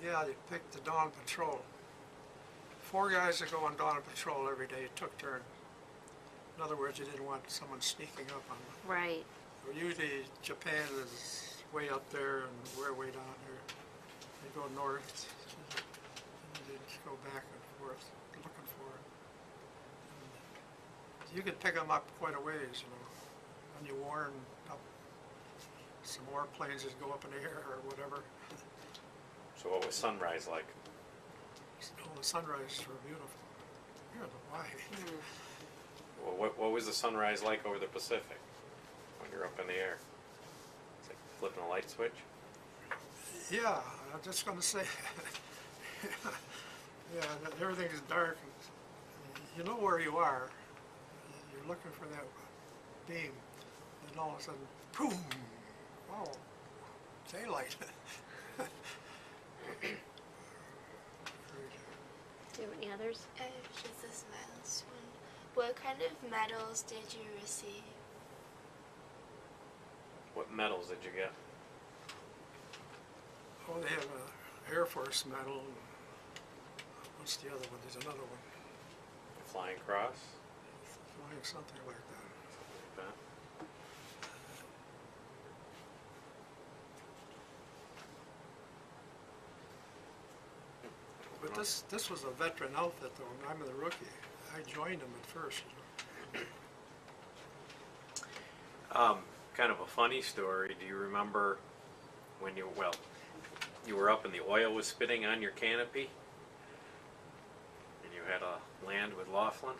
S3: Yeah, you picked the dawn patrol. 4 guys that go on dawn patrol every day took turn. In other words, you didn't want someone sneaking up on them.
S1: Right.
S3: Usually Japan is way up there and we're way down here. They go north, and they just go back and forth looking for it. And you could pick them up quite a ways, you know. When you warn up, some more planes just go up in the air or whatever.
S4: So what was sunrise like?
S3: Oh, the sunrises were beautiful. I don't know why.
S4: Well, what was the sunrise like over the Pacific when you're up in the air? It's like flipping a light switch?
S3: Yeah, I'm just going to say, yeah, everything is dark. And you know where you are. You're looking for that beam. And all of a sudden, boom! Oh, daylight.
S1: Do you have any others?
S2: I have just this last one. What kind of medals did you receive?
S4: What medals did you get?
S3: Oh, they have an Air Force medal. And what's the other one? There's another one.
S4: Flying Cross?
S3: Something like that.
S4: Something like that.
S3: But this was a veteran outfit, though. I'm the rookie. I joined them at first. You know.
S4: Kind of a funny story. Do you remember when you were up and the oil was spitting on your canopy? you had to land with Laughlin?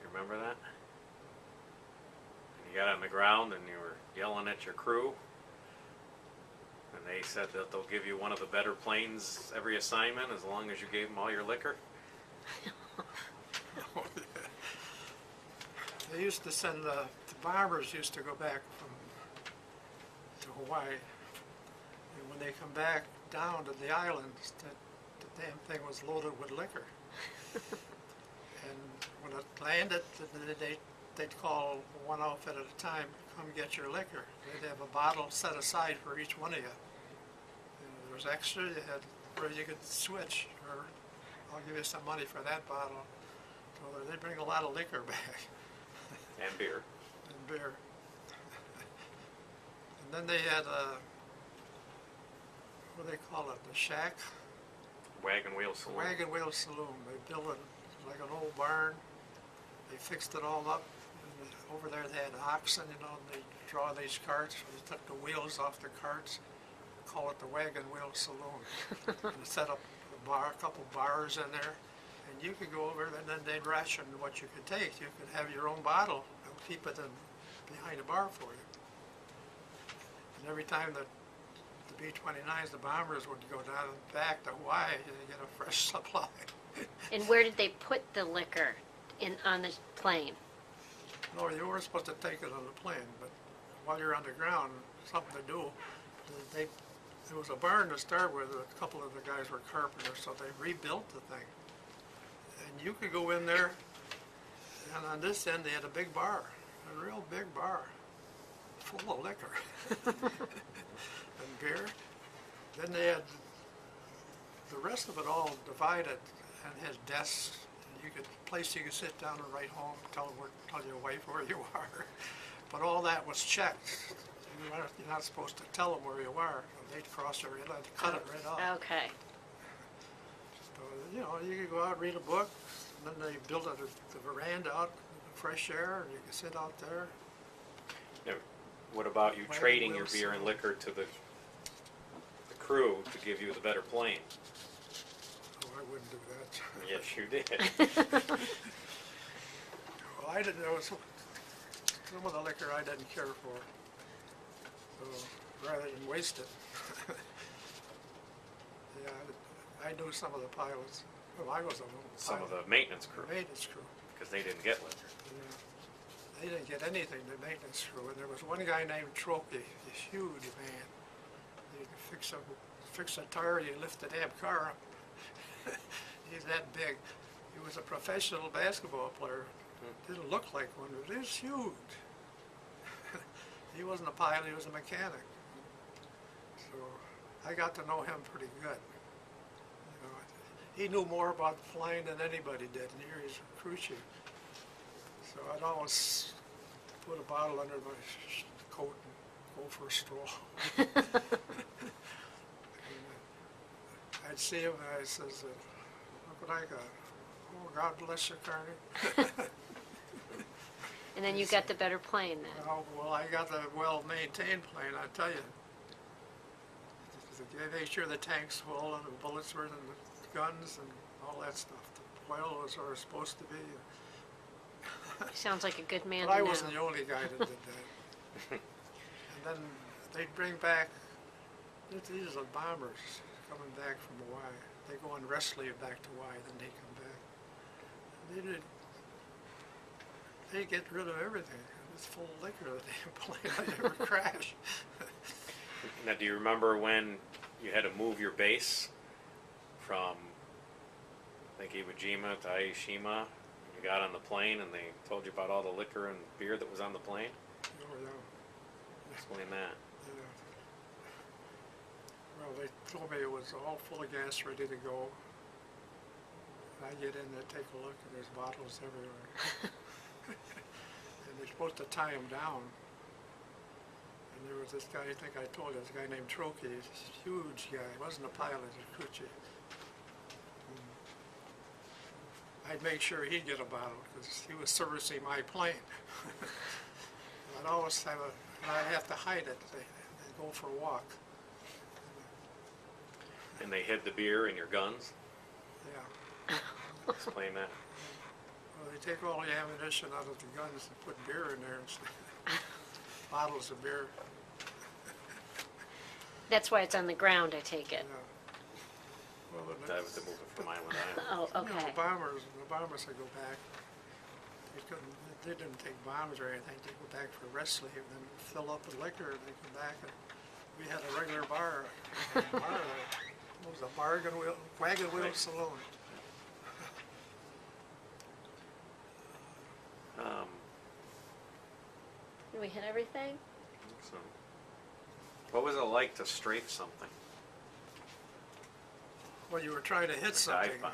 S4: You remember that? And you got on the ground and you were yelling at your crew. And they said that they'll give you one of the better planes every assignment as long as you gave them all your liquor.
S3: Oh, yeah. They used to send the bombers used to go back to Hawaii, and when they come back down to the islands, the damn thing was loaded with liquor. And when it landed, they'd call one outfit at a time, come get your liquor. They'd have a bottle set aside for each one of you. And if there was extra, you had where you could switch, or I'll give you some money for that bottle. So they'd bring a lot of liquor back.
S4: And beer.
S3: And beer. And then they had what do they call it, the shack?
S4: Wagon wheel saloon.
S3: Wagon wheel saloon. They built it like an old barn. They fixed it all up. And over there they had oxen, you know, and they draw these carts. They took the wheels off the carts, call it the wagon wheel saloon. And set up a couple bars in there. And you could go over and then they'd ration what you could take. You could have your own bottle and keep it behind a bar for you. And every time the B-29s, the bombers would go down back to Hawaii, you get a fresh supply.
S1: And where did they put the liquor on the plane?
S3: No, you weren't supposed to take it on the plane, but while you're on the ground, something to do. There was a barn to start with. A couple of the guys were carpenters, so they rebuilt the thing. And you could go in there, and on this end they had a big bar, a real big bar, full of liquor and beer. Then they had the rest of it all divided and had desks. You could place you could sit down and write home, tell your wife where you are. But all that was checked. You're not supposed to tell them where you are. They'd cross their line, cut it right off.
S1: Okay.
S3: So, you know, you could go out, read a book, and then they built the veranda out, fresh air, and you could sit out there.
S4: Now, what about you
S3: Wagon
S4: trading your
S3: wheel
S4: beer and
S3: saloon.
S4: liquor to the crew to give you the better plane?
S3: Oh, I wouldn't do that.
S4: Yes, you did.
S3: Well, I didn't know, some of the liquor I didn't care for. So, rather than waste it. Yeah, I knew some of the pilots. Well, I was a little
S4: Some of
S3: pilot.
S4: the maintenance crew,
S3: Maintenance crew.
S4: because they didn't get liquor.
S3: Yeah. They didn't get anything, the maintenance crew. And there was one guy named Trophy, this huge man. You could fix a tire, you lift the damn car up. He's that big. He was a professional basketball player. Didn't look like one, but he was huge. He wasn't a pilot, he was a mechanic. So I got to know him pretty good. You know, he knew more about flying than anybody did, and here he's a crew chief. So I'd always put a bottle under my coat and go for a stroll. I'd see him and I says, look what I got. Oh, God bless you, Kearney.
S1: And then you got the better plane then.
S3: Oh, well, I got the well-maintained plane, I tell you. They made sure the tanks full and the bullets were in the guns and all that stuff. The oil was where it was supposed to be.
S1: Sounds like a good man
S3: But
S1: to
S3: I
S1: know.
S3: wasn't the only guy that did that. And then they'd bring back, these are bombers coming back from Hawaii. They go on rest leave back to Hawaii, then they come back. They get rid of everything. It's full of liquor, the damn plane. I never crashed.
S4: Now, do you remember when you had to move your base from, I think, Iwo Jima to Shima? You got on the plane and they told you about all the liquor and beer that was on the plane?
S3: Oh, yeah.
S4: Explain that.
S3: Yeah. Well, they told me it was all full of gas, ready to go. And I get in there, take a look, and there's bottles everywhere. And they're supposed to tie them down. And there was this guy, I think I told you, this guy named Trokey, this huge guy. He wasn't a pilot, he was a crew chief. I'd make sure he'd get a bottle because he was servicing my plane. I'd always have and I'd have to hide it. They'd go for a walk.
S4: And they hid the beer in your guns?
S3: Yeah.
S4: Explain that.
S3: Well, they take all the ammunition out of the guns and put beer in there instead. Bottles of beer.
S1: That's why it's on the ground, I take it.
S3: Yeah. Well, the
S4: That was to move it from island to island.
S1: Oh,
S3: You know,
S1: okay.
S3: the bombers would go back. They didn't take bombs or anything. They go back for rest leave, then fill up with liquor, and they come back. And we had a regular bar. It was a wagon wheel
S4: Right.
S3: saloon.
S1: Did we hit everything?
S4: So, what was it like to strafe something?
S3: Well, you were trying to hit
S4: Or
S3: something.
S4: dive bomb?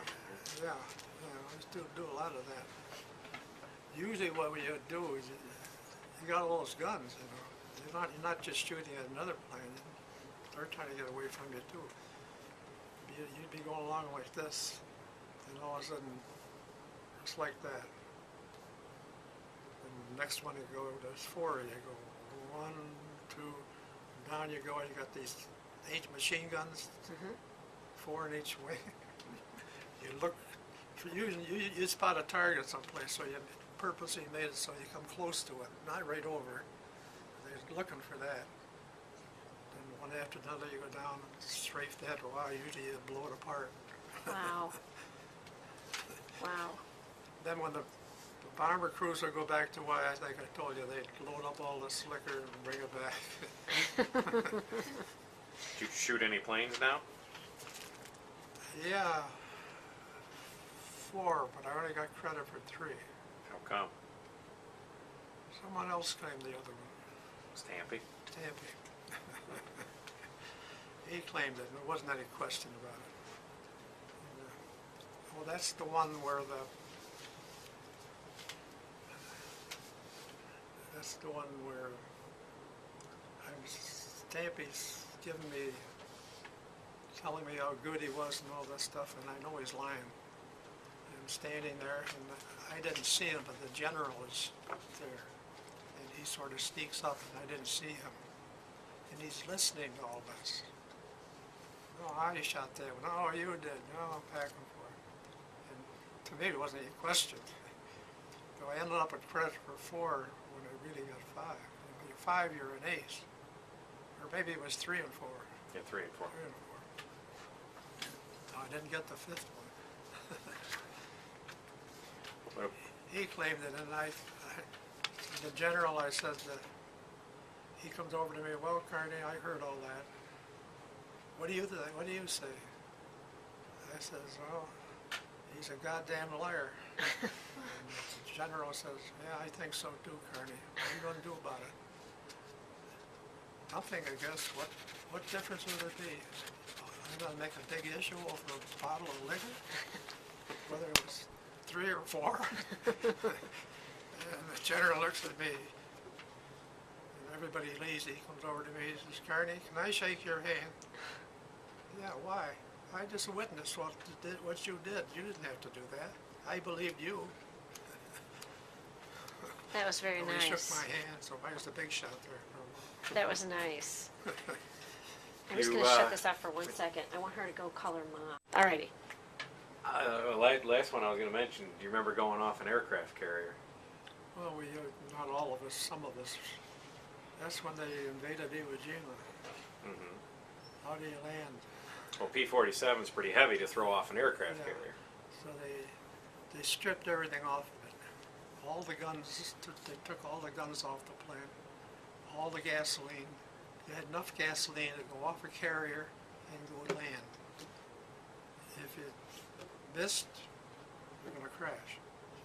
S3: Yeah, I used to do a lot of that. Usually what we would do is you got all those guns, you know. You're not just shooting at another plane. They're trying to get away from you too. You'd be going along like this, and all of a sudden, it's like that. And the next one you go, there's four. You go 1, 2, down you go. And you got these 8 machine guns, 4 in each way. You look for you spot a target someplace, so you purposely made it so you come close to it, not right over. They're looking for that. Then one after another, you go down and strafe that. Wow, usually you blow it apart.
S1: Wow. Wow.
S3: Then when the bomber crews would go back to why I think I told you, they'd load up all this liquor and bring it back.
S4: Did you shoot any planes down?
S3: Yeah, 4, but I only got credit for 3.
S4: How come?
S3: Someone else claimed the other one.
S4: Stampe?
S3: Stampe. He claimed it, and there wasn't any question about it. And, well, that's the one where Stampe's giving me, telling me how good he was and all that stuff, and I know he's lying. I'm standing there, and I didn't see him, but the general is there. And he sort of sneaks up, and I didn't see him. And he's listening to all this. Oh, I shot that one. Oh, you did. No, back and forth. And to me, it wasn't any question. So I ended up with credit for 4 when I really got 5. When you're 5, you're an ace. Or maybe it was 3 and 4.
S4: Yeah, 3 and 4.
S3: 3 and 4. No, I didn't get the 5th one.
S4: What,
S3: He claimed it, and the general, I said that, he comes over to me, well, Kearney, I heard all that. What do you think? What do you say? I says, well, he's a goddamn liar. And the general says, yeah, I think so too, Kearney. What are you going to do about it? Nothing, I guess. What difference would it be? I'm going to make a big issue over a bottle of liquor? Whether it was 3 or 4? And the general looks at me, and everybody leaves. He comes over to me, he says, Kearney, can I shake your hand? Yeah, why? I just witnessed what you did. You didn't have to do that. I believed you.
S1: That was very
S3: So he
S1: nice.
S3: shook my hand, so I was a big shot there.
S1: That was nice. I'm just
S4: You,
S1: going to shut this off for 1 second. I want her to go call her mom. Alrighty.
S4: last one I was going to mention, do you remember going off an aircraft carrier?
S3: Well, not all of us, some of us. That's when they invaded Iwo Jima.
S4: Mm-hmm.
S3: How do you land?
S4: Well, P-47 is pretty heavy to throw off an aircraft
S3: Yeah.
S4: carrier.
S3: So they stripped everything off of it. All the guns, they took all the guns off the plane. All the gasoline. You had enough gasoline to go off a carrier and go land. If you missed, you're going to crash.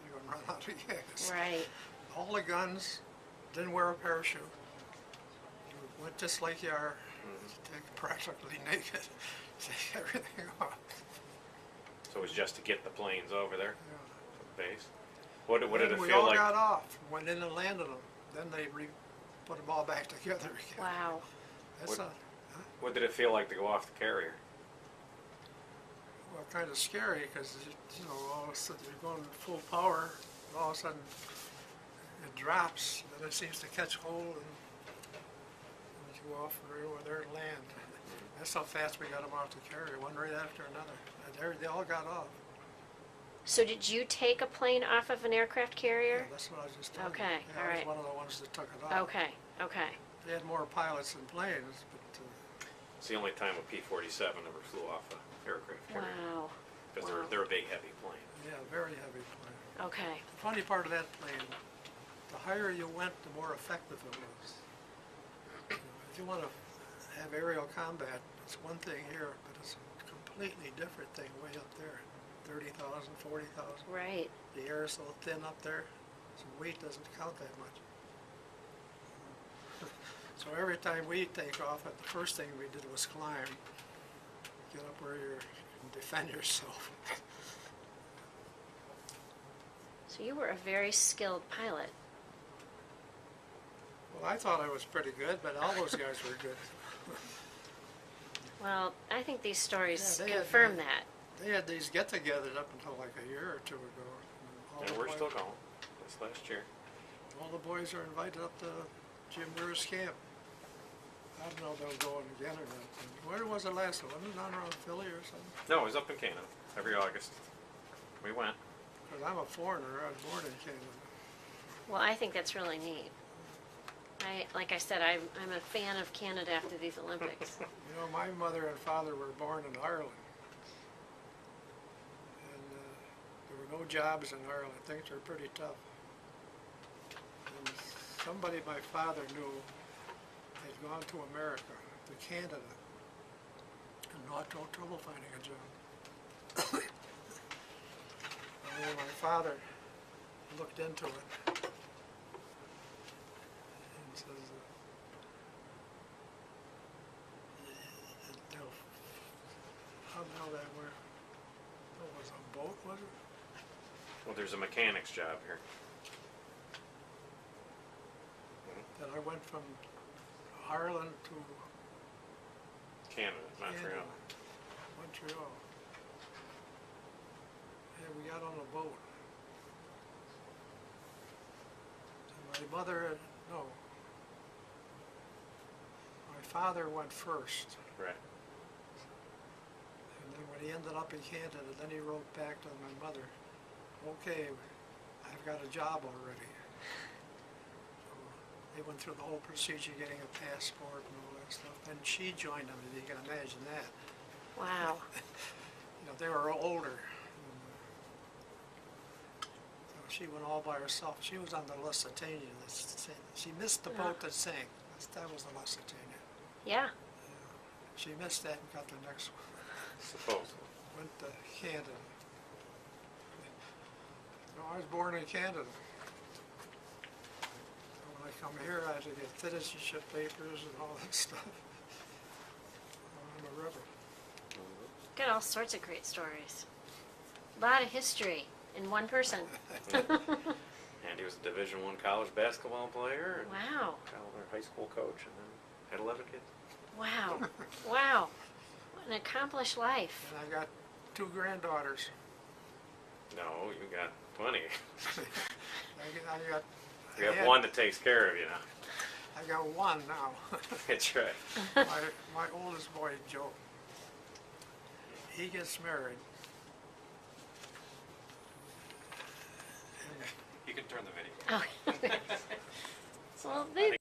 S3: You're going to run out of gas.
S1: Right.
S3: All the guns, didn't wear a parachute. You went just like you are, take practically naked, take everything off.
S4: So it was just to get the planes over there,
S3: Yeah.
S4: to the base. What did it
S3: We
S4: feel
S3: all
S4: like?
S3: got off, went in and landed them. Then they put them all back together again.
S1: Wow.
S3: That's
S4: What-
S3: not,
S4: What did it feel like to go off the carrier?
S3: well, kind of scary because, you know, all of a sudden you're going full power, and all of a sudden it drops, and then it seems to catch hold, and you go off and right over there and land. That's how fast we got them off the carrier, one right after another. And they all got off.
S1: So did you take a plane off of an aircraft
S3: Yeah,
S1: carrier?
S3: that's what I was just telling you.
S1: Okay,
S3: Yeah,
S1: all
S3: I
S1: right.
S3: was one of the ones that took it off.
S1: Okay, okay.
S3: They had more pilots than planes, but
S4: It's the only time a P-47 ever flew off a aircraft carrier.
S1: Wow.
S4: Because
S1: Wow.
S4: they're a big, heavy plane.
S3: yeah, very heavy plane.
S1: Okay.
S3: The funny part of that plane, the higher you went, the more effective it was. You know, if you want to have aerial combat, it's one thing here, but it's a completely different thing way up there. 30,000, 40,000.
S1: Right.
S3: The air is so thin up there, so weight doesn't count that much. So every time we take off, the first thing we did was climb, get up where you can defend yourself.
S1: So you were a very skilled pilot.
S3: Well, I thought I was pretty good, but all those guys were good.
S1: Well, I think these stories
S3: Yeah, they had
S1: confirm
S3: that.
S1: that.
S3: They had these get-togethers up until like a year or two ago.
S4: And
S3: the
S4: we're
S3: boys-
S4: still going. This last year.
S3: All the boys are invited up to Jim Muir's camp. I don't know if they'll go again or not. Where was it last one? Wasn't it down around Philly or something?
S4: No, it was up in Canada. Every August. We went.
S3: Because I'm a foreigner. I was born in Canada.
S1: Well, I think that's really neat. Like I said, I'm a fan of Canada after these Olympics.
S3: You know, my mother and father were born in Ireland. And there were no jobs in Ireland. Things were pretty tough. And somebody my father knew had gone to America, to Canada, and not no trouble finding a job. And then my father looked into it and says, how the hell that work? It was a boat, was it?
S4: Well, there's a mechanic's job here.
S3: That I went from Ireland to
S4: Canada, Montreal.
S3: Montreal. And we got on a boat. And my mother, no. My father went first.
S4: Right.
S3: And then when he ended up in Canada, then he wrote back to my mother, okay, I've got a job already. So they went through the whole procedure, getting a passport and all that stuff. And she joined them, if you can imagine that.
S1: Wow.
S3: You know, they were older. So she went all by herself. She was on the Lusitania. She missed the boat that sank. That was the Lusitania.
S1: Yeah.
S3: She missed that and got the next one.
S4: Supposedly.
S3: Went to Canada. No, I was born in Canada. So when I come here, I had to get citizenship papers and all that stuff. I'm a rebel.
S1: Got all sorts of great stories. A lot of history in one person.
S4: And he was a Division I college basketball player. And
S1: Wow.
S4: high school coach, and then had 11 kids.
S1: Wow. Wow. What an accomplished life.
S3: And I got 2 granddaughters.
S4: No, you got plenty.
S3: I got
S4: You have
S3: had-
S4: one that takes care of you now.
S3: I got one now.
S4: That's right.
S3: my oldest boy, Joe, he gets married.
S4: You can turn the video.
S1: Oh. Well, they